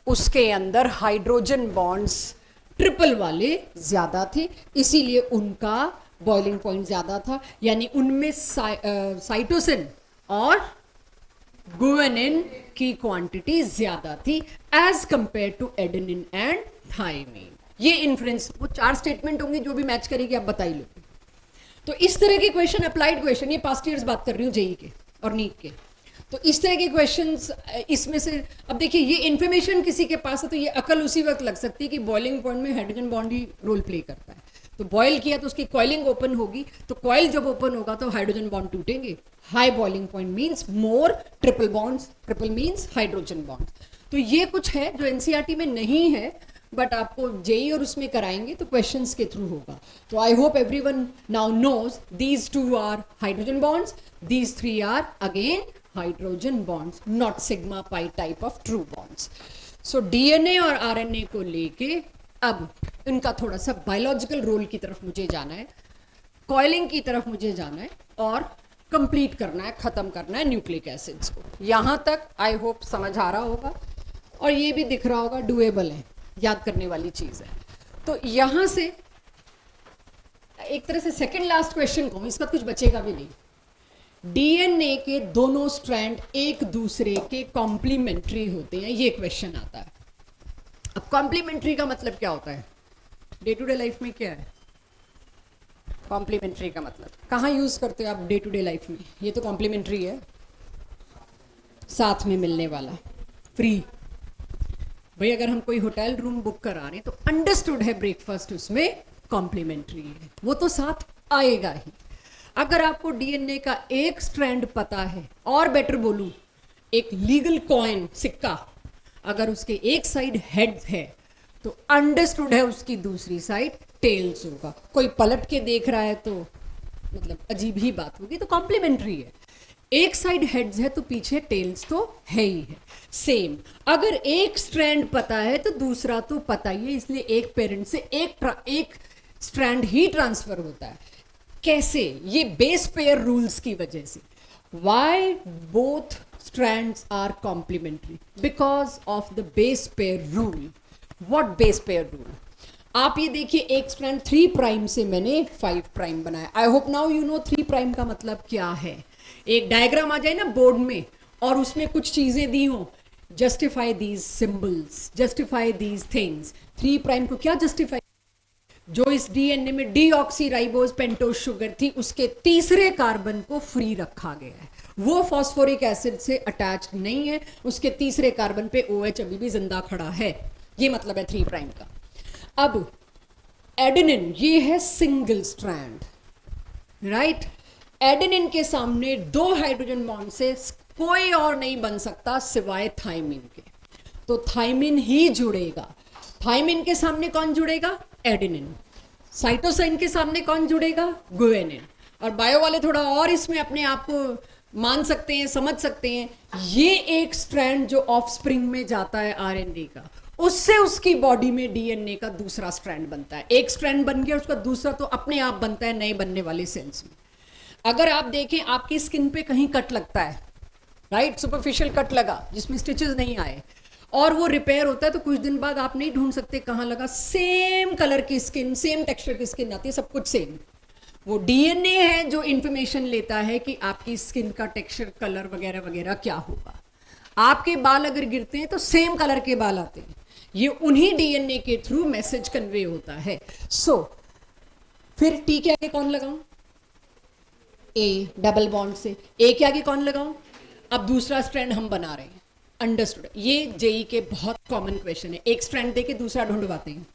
उसके अंदर हाइड्रोजन बॉन्ड्स ट्रिपल वाले ज्यादा थे, इसीलिए उनका बॉइलिंग पॉइंट ज्यादा था, यानी उनमें साइटोसिन और गुआनिन की क्वांटिटी ज्यादा थी as compare to adenine and thymine. ये इन्फ्रेंस, वो 4 स्टेटमेंट होंगे जो भी मैच करेगी आप बता ही लो। तो इस तरह के क्वेश्चन, अप्लाइड क्वेश्चन, ये पास्ट ईयर्स बात कर रही हूँ जेई के और नीट के, तो इस तरह के क्वेश्चंस इसमें से, अब देखिए ये इन्फॉर्मेशन किसी के पास है तो ये अकल उसी वक्त लग सकती है कि बॉइलिंग पॉइंट में हाइड्रोजन बॉन्ड ही रोल प्ले करता है, तो बॉयल किया तो उसकी कॉइलिंग ओपन होगी, तो कॉइल जब ओपन होगा तो हाइड्रोजन बॉन्ड टूटेंगे, high boiling point means more triple bonds, triple means hydrogen bond. तो ये कुछ है जो एनसीईआरटी में नहीं है, बट आपको जेई और उसमें कराएंगे तो क्वेश्चंस के थ्रू होगा। तो I hope everyone now knows these 2 are hydrogen bonds, these 3 are again hydrogen bonds, not sigma pi type of true bonds. So DNA और आरएनए को लेके अब इनका थोड़ा सा बायोलॉजिकल रोल की तरफ मुझे जाना है, कॉइलिंग की तरफ मुझे जाना है और कंप्लीट करना है, खत्म करना है न्यूक्लिक एसिड्स को। यहां तक आई होप समझ आ रहा होगा और ये भी दिख रहा होगा डुएबल है, याद करने वाली चीज है। तो यहां से एक तरह से सेकंड लास्ट क्वेश्चन कहूं, इसका कुछ बचेगा भी नहीं। डीएनए के दोनों स्ट्रैंड एक दूसरे के कॉम्प्लीमेंट्री होते हैं, ये क्वेश्चन आता है। अब कॉम्प्लीमेंट्री का मतलब क्या होता है? डे टू डे लाइफ में क्या है कॉम्प्लीमेंट्री का मतलब? कहाँ यूज करते हो आप डे टू डे लाइफ में? ये तो कॉम्प्लीमेंट्री है, साथ में मिलने वाला, फ्री। भाई अगर हम कोई होटल रूम बुक करा रहे हैं तो अंडरस्टूड है ब्रेकफास्ट उसमें कॉम्प्लीमेंट्री है, वो तो साथ आएगा ही। अगर आपको डीएनए का एक स्ट्रैंड पता है, और बेटर बोलूं एक लीगल कॉइन, सिक्का, अगर उसके एक साइड हेड है तो अंडरस्टूड है उसकी दूसरी साइड टेल्स होगा। कोई पलट के देख रहा है तो मतलब अजीब ही बात होगी, तो कॉम्प्लीमेंट्री है। एक साइड हेड्स है तो पीछे टेल्स तो है ही है। सेम अगर एक स्ट्रैंड पता है तो दूसरा तो पता ही है, इसलिए एक पेरेंट से एक स्ट्रैंड ही ट्रांसफर होता है। कैसे? ये बेस पेयर रूल्स की वजह से। Why both strands are complementary? Because of the base pair rule. What base pair rule? आप ये देखिए, एक स्ट्रैंड 3 प्राइम से मैंने 5 प्राइम बनाया। I hope now you know 3 prime का मतलब क्या है। एक डायग्राम आ जाए ना बोर्ड में और उसमें कुछ चीजें दी हो, justify these symbols, justify these things. 3 prime को क्या जस्टिफाई? जो इस डीएनए में डीऑक्सीराइबोज पेंटोज शुगर थी उसके तीसरे कार्बन को फ्री रखा गया है, वो फॉस्फोरिक एसिड से अटैच्ड नहीं है, उसके तीसरे कार्बन पे OH अभी भी जिंदा खड़ा है। ये मतलब है 3 प्राइम का। अब एडेनिन, ये है सिंगल स्ट्रैंड, राइट? एडेनिन के सामने 2 हाइड्रोजन बॉन्ड से कोई और नहीं बन सकता सिवाय थाइमिन के, तो थाइमिन ही जुड़ेगा। थाइमिन के सामने कौन जुड़ेगा? एडेनिन। साइटोसाइन के सामने कौन जुड़ेगा? गुआनिन। और बायो वाले थोड़ा और इसमें अपने आप को मान सकते हैं, समझ सकते हैं। ये एक स्ट्रैंड जो ऑफस्प्रिंग में जाता है आरएनए का, उससे उसकी बॉडी में डीएनए का दूसरा स्ट्रैंड बनता है। एक स्ट्रैंड बन गया, उसका दूसरा तो अपने आप बनता है नए बनने वाले सेल्स में। अगर आप देखें आपकी स्किन पे कहीं कट लगता है, राइट, सुपरफिशियल कट लगा जिसमें स्टिचेस नहीं आए और वो रिपेयर होता है, तो कुछ दिन बाद आप नहीं ढूंढ सकते कहाँ लगा। सेम कलर की स्किन, सेम टेक्सचर की स्किन आती है, सब कुछ सेम। वो डीएनए है जो इंफॉर्मेशन लेता है कि आपकी स्किन का टेक्सचर, कलर वगैरह वगैरह क्या होगा। आपके बाल अगर गिरते हैं तो सेम कलर के बाल आते हैं, ये उन्हीं डीएनए के थ्रू मैसेज कन्वे होता है। सो फिर टी के आगे कौन लगाऊं? ए, डबल बॉन्ड से ए के आगे कौन लगाऊं? अब दूसरा स्ट्रैंड हम बना रहे हैं, अंडरस्टूड। ये जेई के बहुत कॉमन क्वेश्चन है, एक स्ट्रैंड देके दूसरा ढूंढवाते हैं,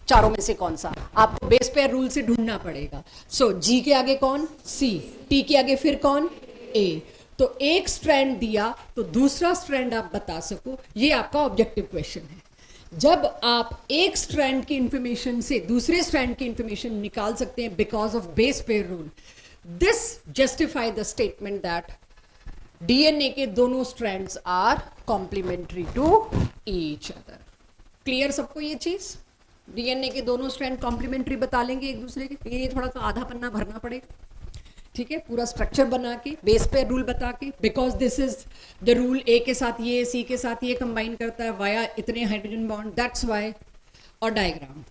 चारों में से कौन सा, आपको बेस पेयर रूल से ढूंढना पड़ेगा। सो जी के आगे कौन, सी, टी के आगे फिर कौन, ए। तो एक स्ट्रैंड दिया तो दूसरा स्ट्रैंड आप बता सको, ये आपका ऑब्जेक्टिव क्वेश्चन है। जब आप एक स्ट्रैंड की इंफॉर्मेशन से दूसरे स्ट्रैंड की इंफॉर्मेशन निकाल सकते हैं because of base pair rule, this justify the statement that DNA के दोनों strands are complementary to each other. Clear सबको ये चीज? डीएनए के दोनों स्ट्रैंड कॉम्प्लीमेंट्री बता लेंगे एक दूसरे के, ये थोड़ा सा आधा पन्ना भरना पड़ेगा, ठीक है, पूरा स्ट्रक्चर बना के, बेस पेयर रूल बता के, because this is the rule, A के साथ ये, सी के साथ ये कंबाइन करता है वाया इतने हाइड्रोजन बॉन्ड, दैट्स वाई, और डायग्राम।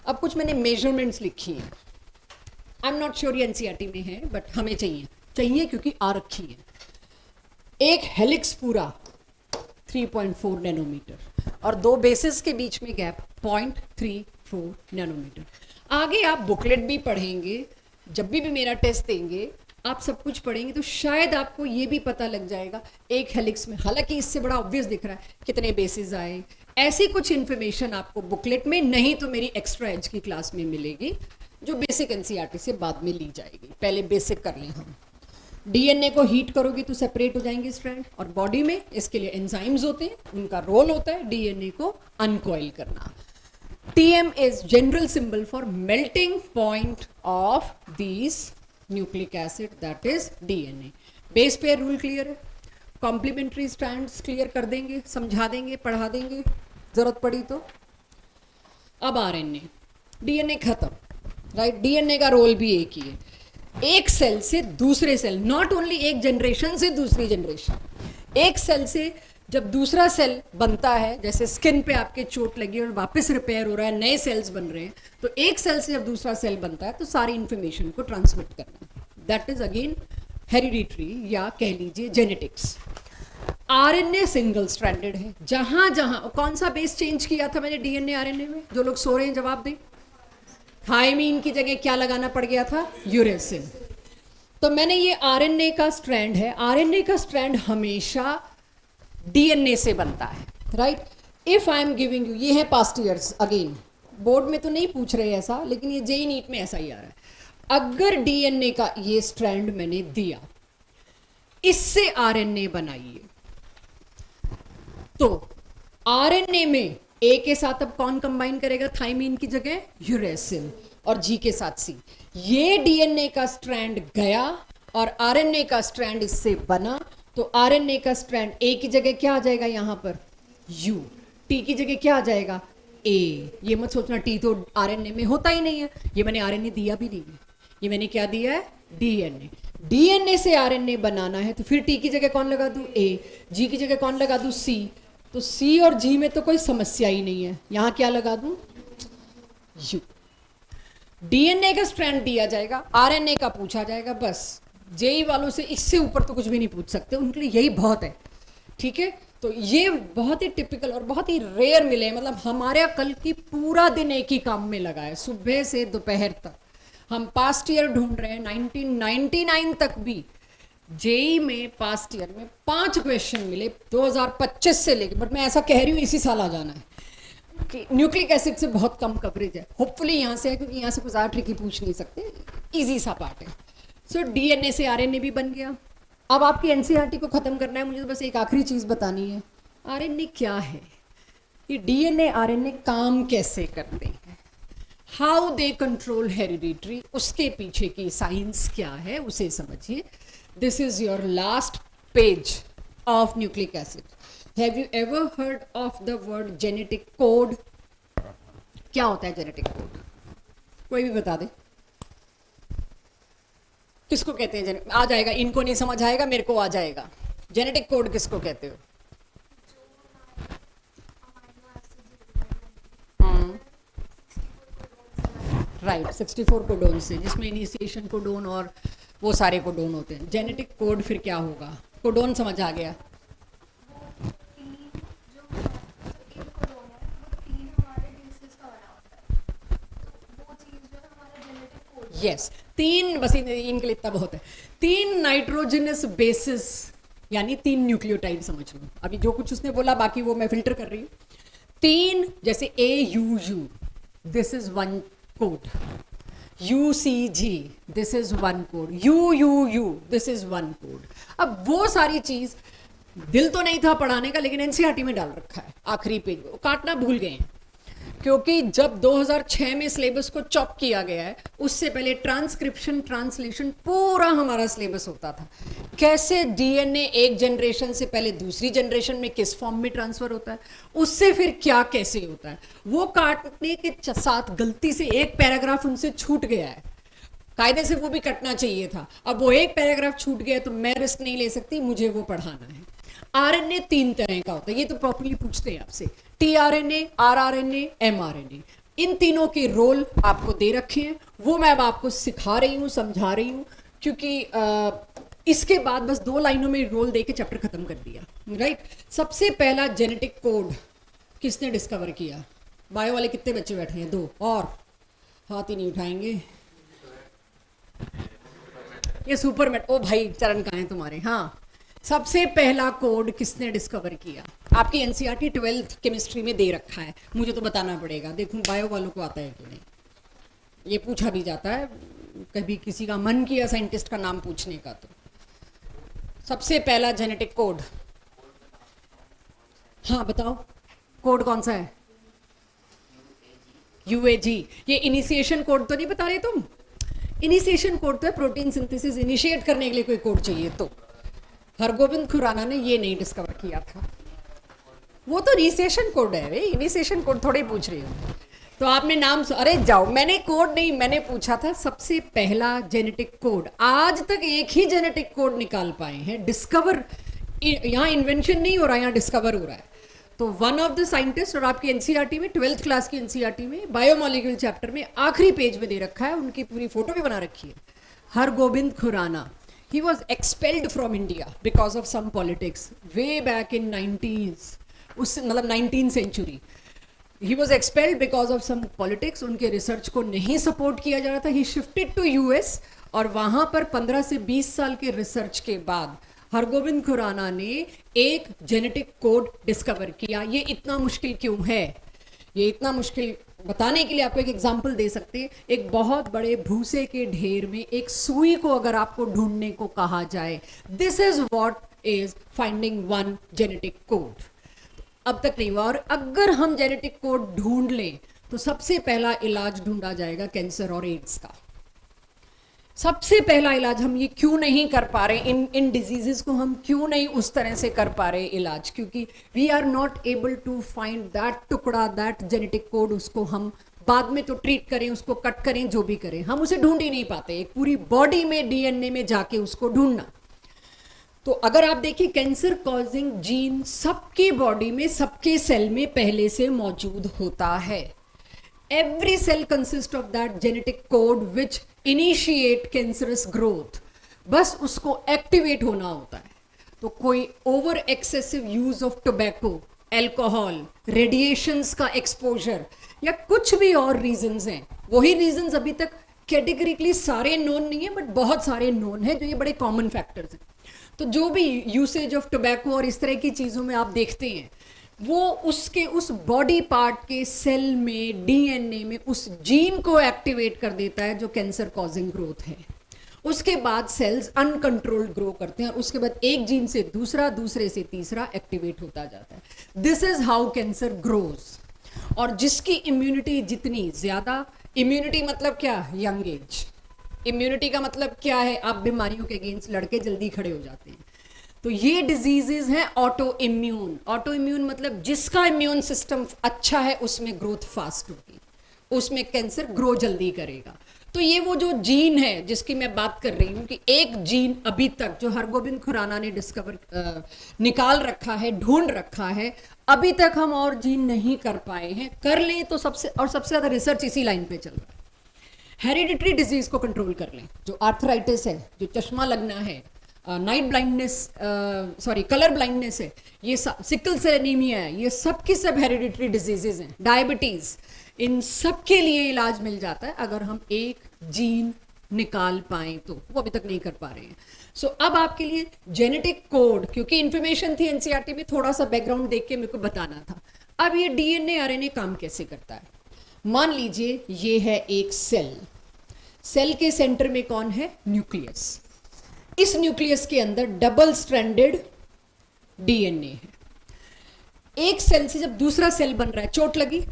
अब कुछ मैंने मेजरमेंट्स लिखी हैं, आई एम नॉट श्योर ये एनसीईआरटी में है बट हमें चाहिए क्योंकि आ रखी है। एक हेलिक्स पूरा 3.4 नैनोमीटर और दो बेसिस के बीच में गैप 0.34 नैनोमीटर। आगे आप बुकलेट भी पढ़ेंगे, जब भी मेरा टेस्ट देंगे आप सब कुछ पढ़ेंगे तो शायद आपको ये भी पता लग जाएगा एक हेलिक्स में, हालांकि इससे बड़ा ऑब्वियस दिख रहा है, कितने बेसिस आए, ऐसी कुछ इन्फॉर्मेशन आपको बुकलेट में नहीं तो मेरी एक्स्ट्रा एज की क्लास में मिलेगी, जो बेसिक एनसीईआरटी से बाद में ली जाएगी। पहले बेसिक कर लें हम। डीएनए को हीट करोगे तो सेपरेट हो जाएंगे स्ट्रैंड, और बॉडी में इसके लिए एंजाइम्स होते हैं, उनका रोल होता है डीएनए को अनकॉइल करना। TM is general symbol for melting point of these nucleic acid, that is DNA. Base pair rule clear है, complementary strands clear कर देंगे, समझा देंगे, पढ़ा देंगे जरूरत पड़ी तो। अब RNA, DNA खत्म, राइट? DNA का रोल भी एक ही है, एक सेल से दूसरे सेल, नॉट ओनली एक जनरेशन से दूसरी जनरेशन, एक सेल से जब दूसरा सेल बनता है, जैसे स्किन पे आपके चोट लगी और वापस रिपेयर हो रहा है, नए सेल्स बन रहे हैं, तो एक सेल से जब दूसरा सेल बनता है तो सारी इंफॉर्मेशन को ट्रांसमिट करना, दैट इज अगेन हेरिडिटरी या कह लीजिए जेनेटिक्स। आरएनए सिंगल स्ट्रैंडेड है, जहां जहां कौन सा बेस चेंज किया था मैंने डीएनए आरएनए में, जो लोग सो रहे हैं जवाब दें। थायमीन की जगह क्या लगाना पड़ गया था, यूरेसिल। तो मैंने ये आरएनए का स्ट्रैंड है, आरएनए का स्ट्रैंड हमेशा डीएनए से बनता है, right? If I am giving you, ये है पास्ट ईयर्स, अगेन बोर्ड में तो नहीं पूछ रहे ऐसा, लेकिन ये जेई नीट में ऐसा ही आ रहा है। अगर डीएनए का ये स्ट्रैंड मैंने दिया, इससे आरएनए बनाइए, तो आरएनए में ए के साथ अब कौन कंबाइन करेगा थायमीन की जगह, यूरेसिल, और जी के साथ सी। ये डीएनए का स्ट्रैंड गया और आरएनए का स्ट्रैंड इससे बना, तो आरएनए का स्ट्रैंड ए की जगह क्या आ जाएगा यहाँ पर, यू, टी की जगह क्या आ जाएगा, ए। ये मत सोचना टी तो आरएनए में होता ही नहीं है, ये मैंने आरएनए दिया भी नहीं है, ये मैंने क्या दिया है, डीएनए। डीएनए से आरएनए बनाना है तो फिर टी की जगह कौन लगा दूं, ए, जी की जगह कौन लगा दूं, सी। तो सी और जी में तो कोई समस्या ही नहीं है, यहाँ क्या लगा दूं, यू। डीएनए का स्ट्रैंड दिया जाएगा, आरएनए का पूछा जाएगा, बस। जेई वालों से इससे ऊपर तो कुछ भी नहीं पूछ सकते, उनके लिए यही बहुत है, ठीक है? तो ये बहुत ही टिपिकल और बहुत ही रेयर मिले, मतलब हमारे कल की पूरा दिन एक ही काम में लगा है, सुबह से दोपहर तक हम पास्ट ईयर ढूंढ रहे हैं। 1999 तक भी जेई में पास्ट ईयर में 5 क्वेश्चन मिले 2025 से लेके, बट मैं ऐसा कह रही हूँ इसी साल आ जाना है कि न्यूक्लिक एसिड से बहुत कम कवरेज है। होपफुली यहाँ से है, क्योंकि यहाँ से कुछ ज़्यादा ट्रिकी पूछ नहीं सकते, ईजी सा पार्ट है। सो डीएनए से आरएनए भी बन गया। अब आपकी एनसीईआरटी को खत्म करना है, मुझे तो बस एक आखिरी चीज बतानी है, आरएनए क्या है, ये डीएनए आरएनए काम कैसे करते हैं, हाउ दे कंट्रोल हेरिडिटरी, उसके पीछे की साइंस क्या है उसे समझिए। This is your last page of nucleic acid. Have you ever heard of the word genetic code? क्या होता है जेनेटिक कोड, कोई भी बता दे, किसको कहते हैं? आ जाएगा, इनको नहीं समझ आएगा, मेरे को आ जाएगा। जेनेटिक कोड किसको कहते हो? राइट, 64 कोडोन से, जिसमें इनिशिएशन कोडोन और वो सारे कोडोन होते हैं। जेनेटिक कोड फिर क्या होगा? कोडोन समझ आ गया, यस, 3, बस इनके लिए इतना बहुत है। 3 नाइट्रोजनस बेसिस यानी 3 न्यूक्लियोटाइड समझ लो। अभी जो कुछ उसने बोला बाकी वो मैं फिल्टर कर रही हूँ। 3 जैसे AUU, this is 1 code. UCG, this is 1 code. UUU, this is 1 code. अब वो सारी चीज दिल तो नहीं था पढ़ाने का, लेकिन एनसीईआरटी में डाल रखा है आखिरी पेज, वो काटना भूल गए हैं। क्योंकि जब 2006 में सिलेबस को चॉप किया गया है, उससे पहले ट्रांसक्रिप्शन ट्रांसलेशन पूरा हमारा सिलेबस होता था। कैसे डीएनए एक जनरेशन से पहले दूसरी जनरेशन में किस फॉर्म में ट्रांसफर होता है, उससे फिर क्या कैसे होता है, वो काटने के साथ गलती से एक पैराग्राफ उनसे छूट गया है। कायदे से वो भी कटना चाहिए था। अब वो एक पैराग्राफ छूट गया तो मैं रिस्क नहीं ले सकती, मुझे वो पढ़ाना है। आरएनए 3 तरह का होता है, ये तो प्रॉपर्ली पूछते हैं आपसे, टीआरएनए, आरआरएनए, एमआरएनए। इन तीनों के रोल आपको दे रखे हैं, वो मैं अब आपको सिखा रही हूँ, समझा रही हूँ, क्योंकि इसके बाद बस 2 लाइनों में रोल दे के चैप्टर खत्म कर दिया, राइट। सबसे पहला जेनेटिक कोड किसने डिस्कवर किया? बायो वाले कितने बच्चे बैठे हैं? 2 और हाथ ही नहीं उठाएंगे। ये सुपरमेट, ओ भाई चरण कहाँ हैं तुम्हारे? हाँ, सबसे पहला कोड किसने डिस्कवर किया? आपकी एनसीईआरटी 12th केमिस्ट्री में दे रखा है, मुझे तो बताना पड़ेगा, देखूं बायो वालों को आता है कि नहीं। ये पूछा भी जाता है, कभी किसी का मन किया साइंटिस्ट का नाम पूछने का। तो सबसे पहला जेनेटिक कोड, हाँ बताओ, कोड कौन सा है? UAG। ये इनिशिएशन कोड तो नहीं बता रहे तुम? इनिशिएशन कोड तो है प्रोटीन सिंथेसिस इनिशिएट करने के लिए कोई कोड चाहिए। तो हरगोविंद खुराना ने ये नहीं डिस्कवर किया था, वो तो इनिशिएशन कोड है। इनिशिएशन कोड थोड़े पूछ रही हूँ। तो आपने नाम, अरे जाओ, मैंने कोड नहीं, मैंने पूछा था सबसे पहला जेनेटिक कोड। आज तक एक ही जेनेटिक कोड निकाल पाए हैं, डिस्कवर, यहाँ इन्वेंशन नहीं हो रहा, यहाँ डिस्कवर हो रहा है। तो वन ऑफ द साइंटिस्ट, और आपकी एनसीईआरटी में 12th क्लास की एनसीईआरटी में बायोमोलिक्यूल चैप्टर में आखिरी पेज में दे रखा है, उनकी पूरी फोटो भी बना रखी है। Hargovind Khurana, he was expelled from India because of some politics way back in 90s, उस मतलब 19th century। He was expelled because of some politics, उनके रिसर्च को नहीं सपोर्ट किया जा रहा था। He shifted to US और वहाँ पर 15 से 20 साल के रिसर्च के बाद हरगोविंद खुराना ने एक जेनेटिक कोड डिस्कवर किया। ये इतना मुश्किल क्यों है? ये इतना मुश्किल बताने के लिए आपको एक एग्जाम्पल दे सकते हैं। एक बहुत बड़े भूसे के ढेर में एक सुई को अगर आपको ढूंढने को कहा जाए, this is what is finding 1 genetic code. अब तक नहीं हुआ, और अगर हम जेनेटिक कोड ढूंढ लें तो सबसे पहला इलाज ढूंढा जाएगा कैंसर और एड्स का। सबसे पहला इलाज हम ये क्यों नहीं कर पा रहे, इन डिजीजेस को हम क्यों नहीं उस तरह से कर पा रहे इलाज? क्योंकि we are not able to find that टुकड़ा, दैट जेनेटिक कोड। उसको हम बाद में तो ट्रीट करें, उसको कट करें, जो भी करें, हम उसे ढूंढ ही नहीं पाते। एक पूरी बॉडी में डीएनए में जाके उसको ढूंढना। तो अगर आप देखिए, कैंसर कॉजिंग जीन सबकी बॉडी में, सबके सेल में पहले से मौजूद होता है। Every cell consists of that genetic code which initiate cancerous growth। बस उसको एक्टिवेट होना होता है। तो कोई over excessive use of tobacco, alcohol, radiations का एक्सपोजर या कुछ भी और रीजंस हैं, वही रीजंस अभी तक कैटेगरिकली सारे नोन नहीं है, बट बहुत सारे नोन है जो ये बड़े कॉमन फैक्टर्स हैं। तो जो भी यूसेज ऑफ टोबैको और इस तरह की चीज़ों में आप देखते हैं, वो उसके उस बॉडी पार्ट के सेल में, डीएनए में उस जीन को एक्टिवेट कर देता है जो कैंसर कॉजिंग ग्रोथ है। उसके बाद सेल्स अनकंट्रोल्ड ग्रो करते हैं और उसके बाद एक जीन से दूसरा, दूसरे से तीसरा एक्टिवेट होता जाता है। This is how cancer grows. और जिसकी इम्यूनिटी जितनी ज्यादा, इम्यूनिटी मतलब क्या? Young age. इम्यूनिटी का मतलब क्या है? आप बीमारियों के अगेंस्ट लड़के जल्दी खड़े हो जाते हैं। तो ये डिजीजेज हैं ऑटो इम्यून। ऑटो इम्यून मतलब जिसका इम्यून सिस्टम अच्छा है उसमें ग्रोथ फास्ट होगी, उसमें कैंसर ग्रो जल्दी करेगा। तो ये वो जो जीन है जिसकी मैं बात कर रही हूँ कि एक जीन अभी तक जो हरगोविंद खुराना ने निकाल रखा है, ढूंढ रखा है, अभी तक हम और जीन नहीं कर पाए हैं। कर लें तो सबसे ज्यादा रिसर्च इसी लाइन पे चल रहा है। हेरिडिटरी डिजीज को कंट्रोल कर लें, जो आर्थराइटिस है, जो चश्मा लगना है, नाइट ब्लाइंडनेस, कलर ब्लाइंडनेस है, ये सिकल सेल एनीमिया है, ये सब की सब हेरिडिटरी डिजीजेज हैं। डायबिटीज, इन सब के लिए इलाज मिल जाता है अगर हम एक जीन निकाल पाएं तो। वो अभी तक नहीं कर पा रहे हैं। सो अब आपके लिए जेनेटिक कोड, क्योंकि इंफॉर्मेशन थी एनसीईआरटी में, थोड़ा सा बैकग्राउंड देख के मेरे को बताना था। अब ये डीएनए आरएनए काम कैसे करता है? मान लीजिए ये है एक सेल, सेल के सेंटर में कौन है? न्यूक्लियस। इस न्यूक्लियस के अंदर डबल स्ट्रैंडेड डीएनए है। एक सेल से जब दूसरा सेल बन रहा है, चोट लगी,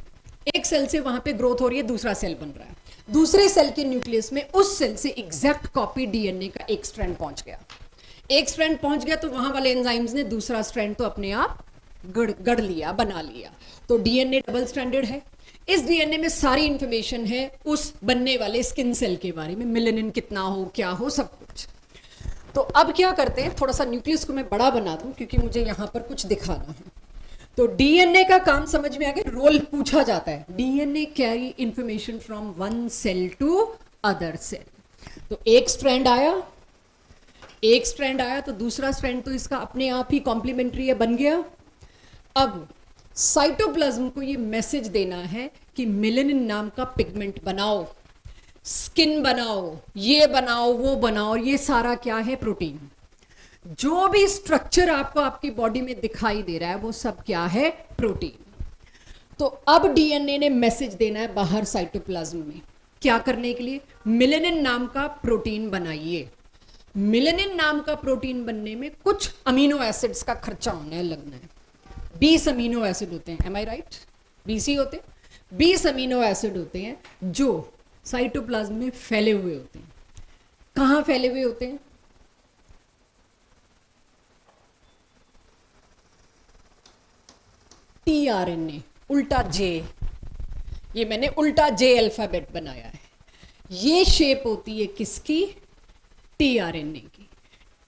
एक सेल से वहां पे ग्रोथ हो रही है, दूसरा सेल बन रहा है, दूसरे सेल के न्यूक्लियस में उस सेल से एग्जैक्ट कॉपी डीएनए का एक स्ट्रैंड पहुंच गया। एक स्ट्रैंड पहुंच गया तो वहां वाले एंजाइम्स ने दूसरा स्ट्रैंड तो अपने आप गढ़ लिया, बना लिया। तो डीएनए डबल स्ट्रैंडेड है। इस डीएनए में सारी इंफॉर्मेशन है उस बनने वाले स्किन सेल के बारे में, मेलेनिन कितना हो, क्या हो, सब कुछ। तो अब क्या करते हैं, थोड़ा सा न्यूक्लियस को मैं बड़ा बना दूं क्योंकि मुझे यहां पर कुछ दिखाना है। तो डीएनए का काम समझ में आ गया, रोल पूछा जाता है। DNA carry information from one cell to other cell. तो एक स्ट्रैंड आया तो दूसरा स्ट्रैंड तो इसका अपने आप ही कॉम्प्लीमेंट्री है, बन गया। अब साइटोप्लाज्म को ये मैसेज देना है कि मेलेनिन नाम का पिगमेंट बनाओ, स्किन बनाओ, ये बनाओ, वो बनाओ। ये सारा क्या है? प्रोटीन। जो भी स्ट्रक्चर आपको आपकी बॉडी में दिखाई दे रहा है वो सब क्या है? प्रोटीन। तो अब डीएनए ने मैसेज देना है बाहर साइटोप्लाज्म में, क्या करने के लिए? मेलेनिन नाम का प्रोटीन बनाइए। मेलेनिन नाम का प्रोटीन बनने में कुछ अमीनो एसिड्स का खर्चा होना है, लगना है। 20 अमीनो एसिड होते हैं, एम आई राइट? 20 ही होते हैं। 20 अमीनो एसिड होते हैं जो साइटोप्लाज्म में फैले हुए होते हैं। कहां फैले हुए होते हैं? टीआरएनए, उल्टा जे, ये मैंने उल्टा जे अल्फाबेट बनाया है। ये शेप होती है किसकी? टीआरएनए की।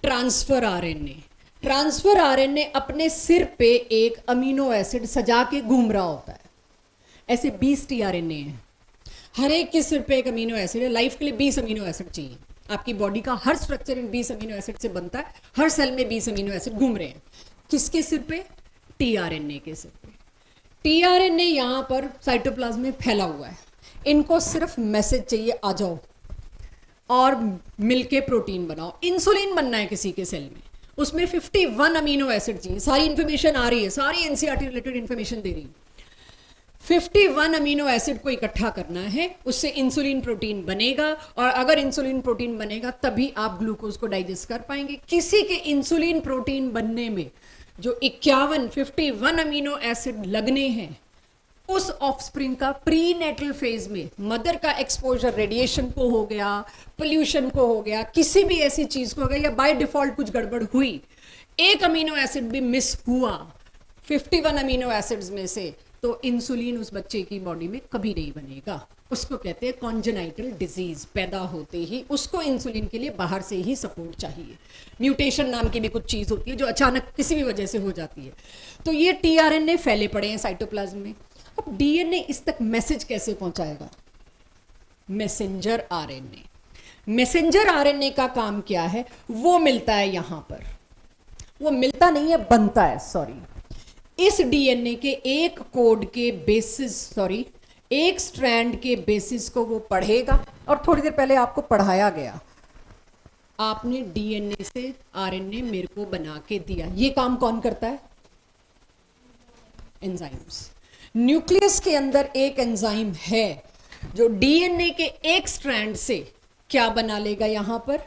ट्रांसफर आरएनए, ट्रांसफर आरएनए अपने सिर पे एक अमीनो एसिड सजा के घूम रहा होता है। ऐसे 20 टीआरएनए हैं, हर एक के सिर पे एक अमीनो एसिड है। लाइफ के लिए 20 अमीनो एसिड चाहिए। आपकी बॉडी का हर स्ट्रक्चर इन 20 अमीनो एसिड से बनता है। हर सेल में 20 अमीनो एसिड घूम रहे हैं। किसके सिर पे? टीआरएनए के सिर पे। टीआरएनए यहां पर साइटोप्लाज्म में फैला हुआ है। इनको सिर्फ मैसेज चाहिए, आ जाओ और मिलके प्रोटीन बनाओ। इंसुलिन बनना है किसी के सेल में, उसमें 51 अमीनो एसिड चाहिए। सारी इंफॉर्मेशन आ रही है, सारी एनसीईआरटी रिलेटेड इंफॉर्मेशन दे रही है। 51 अमीनो एसिड को इकट्ठा करना है, उससे इंसुलिन प्रोटीन बनेगा, और अगर इंसुलिन प्रोटीन बनेगा तभी आप ग्लूकोज को डाइजेस्ट कर पाएंगे। किसी के इंसुलिन प्रोटीन बनने में जो 51 अमीनो एसिड लगने हैं, उस ऑफस्प्रिंग का प्रीनेटल फेज में मदर का एक्सपोजर रेडिएशन को हो गया, पोल्यूशन को हो गया, किसी भी ऐसी चीज को हो गया, या बाय डिफॉल्ट कुछ गड़बड़ हुई, एक अमीनो एसिड भी मिस हुआ 51 अमीनो एसिड्स में से, तो इंसुलिन उस बच्चे की बॉडी में कभी नहीं बनेगा। उसको कहते हैं कॉन्जेनाइटल डिजीज। पैदा होते ही उसको इंसुलिन के लिए बाहर से ही सपोर्ट चाहिए। म्यूटेशन नाम की भी कुछ चीज होती है जो अचानक किसी भी वजह से हो जाती है। तो ये टीआरएनए फैले पड़े हैं साइटोप्लाज्म में। अब डीएनए इस तक मैसेज कैसे पहुंचाएगा? Messenger RNA. मैसेंजर आरएनए का काम क्या है? वो मिलता है यहां पर, वो मिलता नहीं है, बनता है, सॉरी। इस डीएनए के एक कोड के बेसिस, सॉरी, एक स्ट्रैंड के बेसिस को वो पढ़ेगा। और थोड़ी देर पहले आपको पढ़ाया गया, आपने डीएनए से आरएनए मेरे को बना के दिया। ये काम कौन करता है? एंजाइम्स। न्यूक्लियस के अंदर एक एंजाइम है जो डीएनए के एक स्ट्रैंड से क्या बना लेगा? यहां पर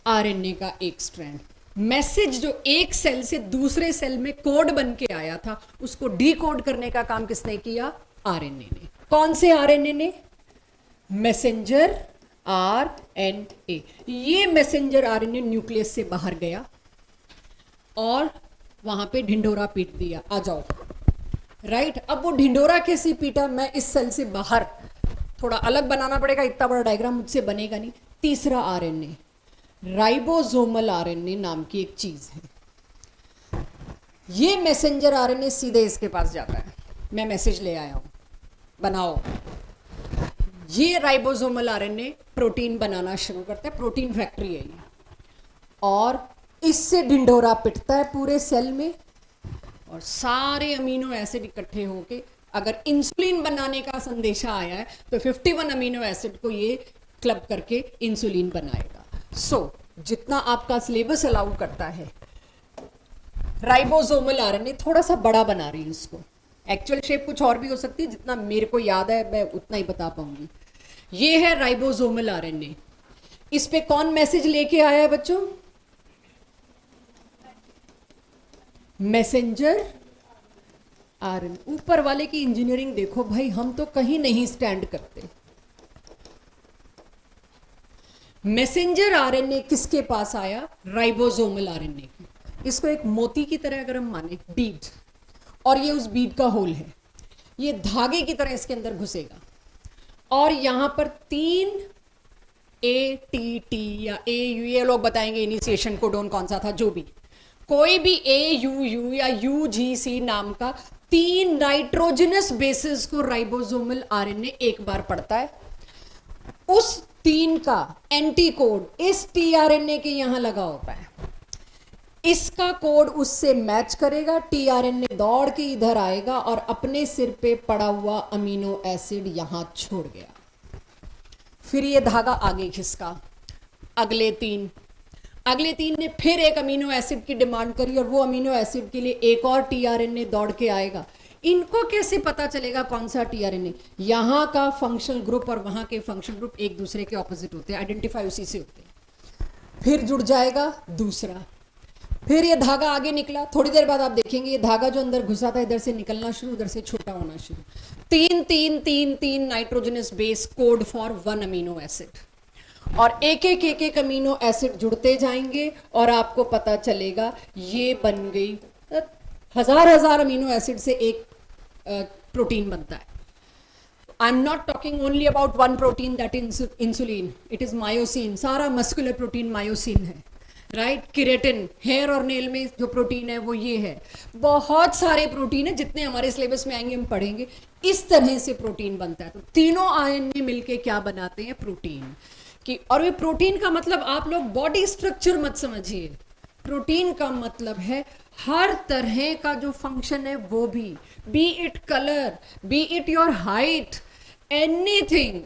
आरएनए का एक स्ट्रैंड। मैसेज जो एक सेल से दूसरे सेल में कोड बन के आया था, उसको डीकोड करने का काम किसने किया? आरएनए ने। कौन से आरएनए ने? Messenger RNA. ये मैसेंजर आरएनए न्यूक्लियस से बाहर गया और वहां पे ढिंढोरा पीट दिया, आ जाओ। राइट, अब वो ढिंढोरा कैसे पीटा? मैं इस सेल से बाहर, थोड़ा अलग बनाना पड़ेगा, इतना बड़ा डायग्राम मुझसे बनेगा नहीं। तीसरा आरएनए, राइबोसोमल आरएनए नाम की एक चीज है। ये मैसेंजर आरएनए सीधे इसके पास जाता है, मैं मैसेज ले आया हूं, बनाओ। ये राइबोसोमल आरएनए प्रोटीन बनाना शुरू करता है, प्रोटीन फैक्ट्री है ये, और इससे ढिंढोरा पिटता है पूरे सेल में, और सारे अमीनो एसिड इकट्ठे होके, अगर इंसुलिन बनाने का संदेशा आया है तो 51 अमीनो एसिड को ये क्लब करके इंसुलिन बनाएगा। सो जितना आपका सिलेबस अलाउ करता है, राइबोसोमल आरएनए थोड़ा सा बड़ा बना रही हूं इसको। एक्चुअल शेप कुछ और भी हो सकती है, जितना मेरे को याद है मैं उतना ही बता पाऊंगी। ये है राइबोसोमल आरएनए। इस पे कौन मैसेज लेके आया है बच्चों? Messenger RNA. ऊपर वाले की इंजीनियरिंग देखो भाई, हम तो कहीं नहीं स्टैंड करते। मैसेंजर आरएनए किसके पास आया? Ribosomal RNA. इसको एक मोती की तरह अगर हम माने, बीड, और ये उस बीड का होल है, ये धागे की तरह इसके अंदर घुसेगा और यहां पर 3 ATT या AU, ये लोग बताएंगे इनिशिएशन कोडोन कौन सा था, जो भी, कोई भी AUU या UGC नाम का 3 नाइट्रोजनस बेसिस को राइबोसोमल आरएनए एक बार पढ़ता है। उस 3 का एंटी कोड इस टीआरएनए के यहां लगा होता है। इसका कोड उससे मैच करेगा, टीआरएनए दौड़ के इधर आएगा और अपने सिर पे पड़ा हुआ अमीनो एसिड यहां छोड़ गया। फिर ये धागा आगे खिसका, अगले 3 ने फिर एक अमीनो एसिड की डिमांड करी और वो अमीनो एसिड के लिए एक और टीआरएनए दौड़ के आएगा। इनको कैसे पता चलेगा कौन सा टीआरएनए? यहां का फंक्शनल ग्रुप और वहां के फंक्शनल ग्रुप एक दूसरे के ऑपोजिट होते हैं, आइडेंटिफाई उसी से होते हैं। फिर जुड़ जाएगा दूसरा, फिर ये धागा आगे निकला। थोड़ी देर बाद आप देखेंगे ये धागा जो अंदर घुसा था इधर से निकलना शुरू, उधर से छोटा होना शुरू। 3 nitrogenous base code for 1 amino acid, और एक अमीनो एसिड जुड़ते जाएंगे और आपको पता चलेगा ये बन गई हजार अमीनो एसिड से एक प्रोटीन बनता है। I am not talking only about 1 protein, that insulin, it is myosin. सारा मस्कुलर प्रोटीन मायोसिन है, राइट। किरेटिन, हेयर और नेल में जो प्रोटीन है वो ये है। बहुत सारे प्रोटीन है, जितने हमारे सिलेबस में आएंगे हम पढ़ेंगे। इस तरह से प्रोटीन बनता है। तो तीनों आयन मिलके क्या बनाते हैं? प्रोटीन की। और ये प्रोटीन का मतलब आप लोग बॉडी स्ट्रक्चर मत समझिए, प्रोटीन का मतलब है हर तरह का जो फंक्शन है वो भी, B it colour, B it your height, anything,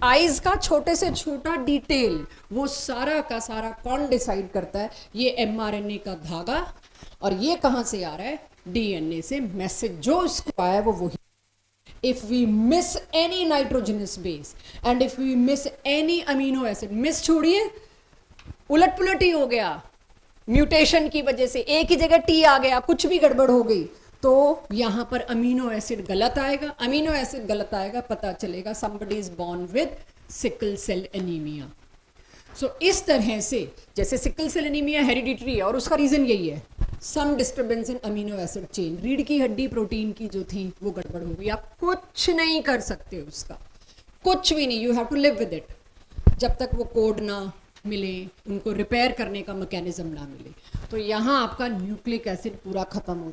eyes का छोटे से छोटा डिटेल, वो सारा का सारा कौन डिसाइड करता है? ये एमआरएनए का धागा। और ये कहां से आ रहा है? डीएनए से मैसेज जो उसको आया है वो वही। If we miss any nitrogenous base and if we miss any amino acid, miss छोड़िए, उलट पुलट ही हो गया म्यूटेशन की वजह से, एक ही जगह टी आ गया, कुछ भी गड़बड़ हो गई, तो यहां पर अमीनो एसिड गलत आएगा। अमीनो एसिड गलत आएगा, पता चलेगा somebody is born with sickle cell anaemia. So इस तरह से, जैसे सिकल सेल एनीमिया हेरिडिटरी है और उसका रीजन यही है, some disturbance in amino acid chain. रीढ़ की हड्डी प्रोटीन की जो थी वो गड़बड़ हो गई, आप कुछ नहीं कर सकते उसका, कुछ भी नहीं, you have to live with it. जब तक वो कोड ना मिले, उनको रिपेयर करने का मैकेनिज्म ना मिले, तो यहाँ आपका न्यूक्लिक एसिड पूरा खत्म हो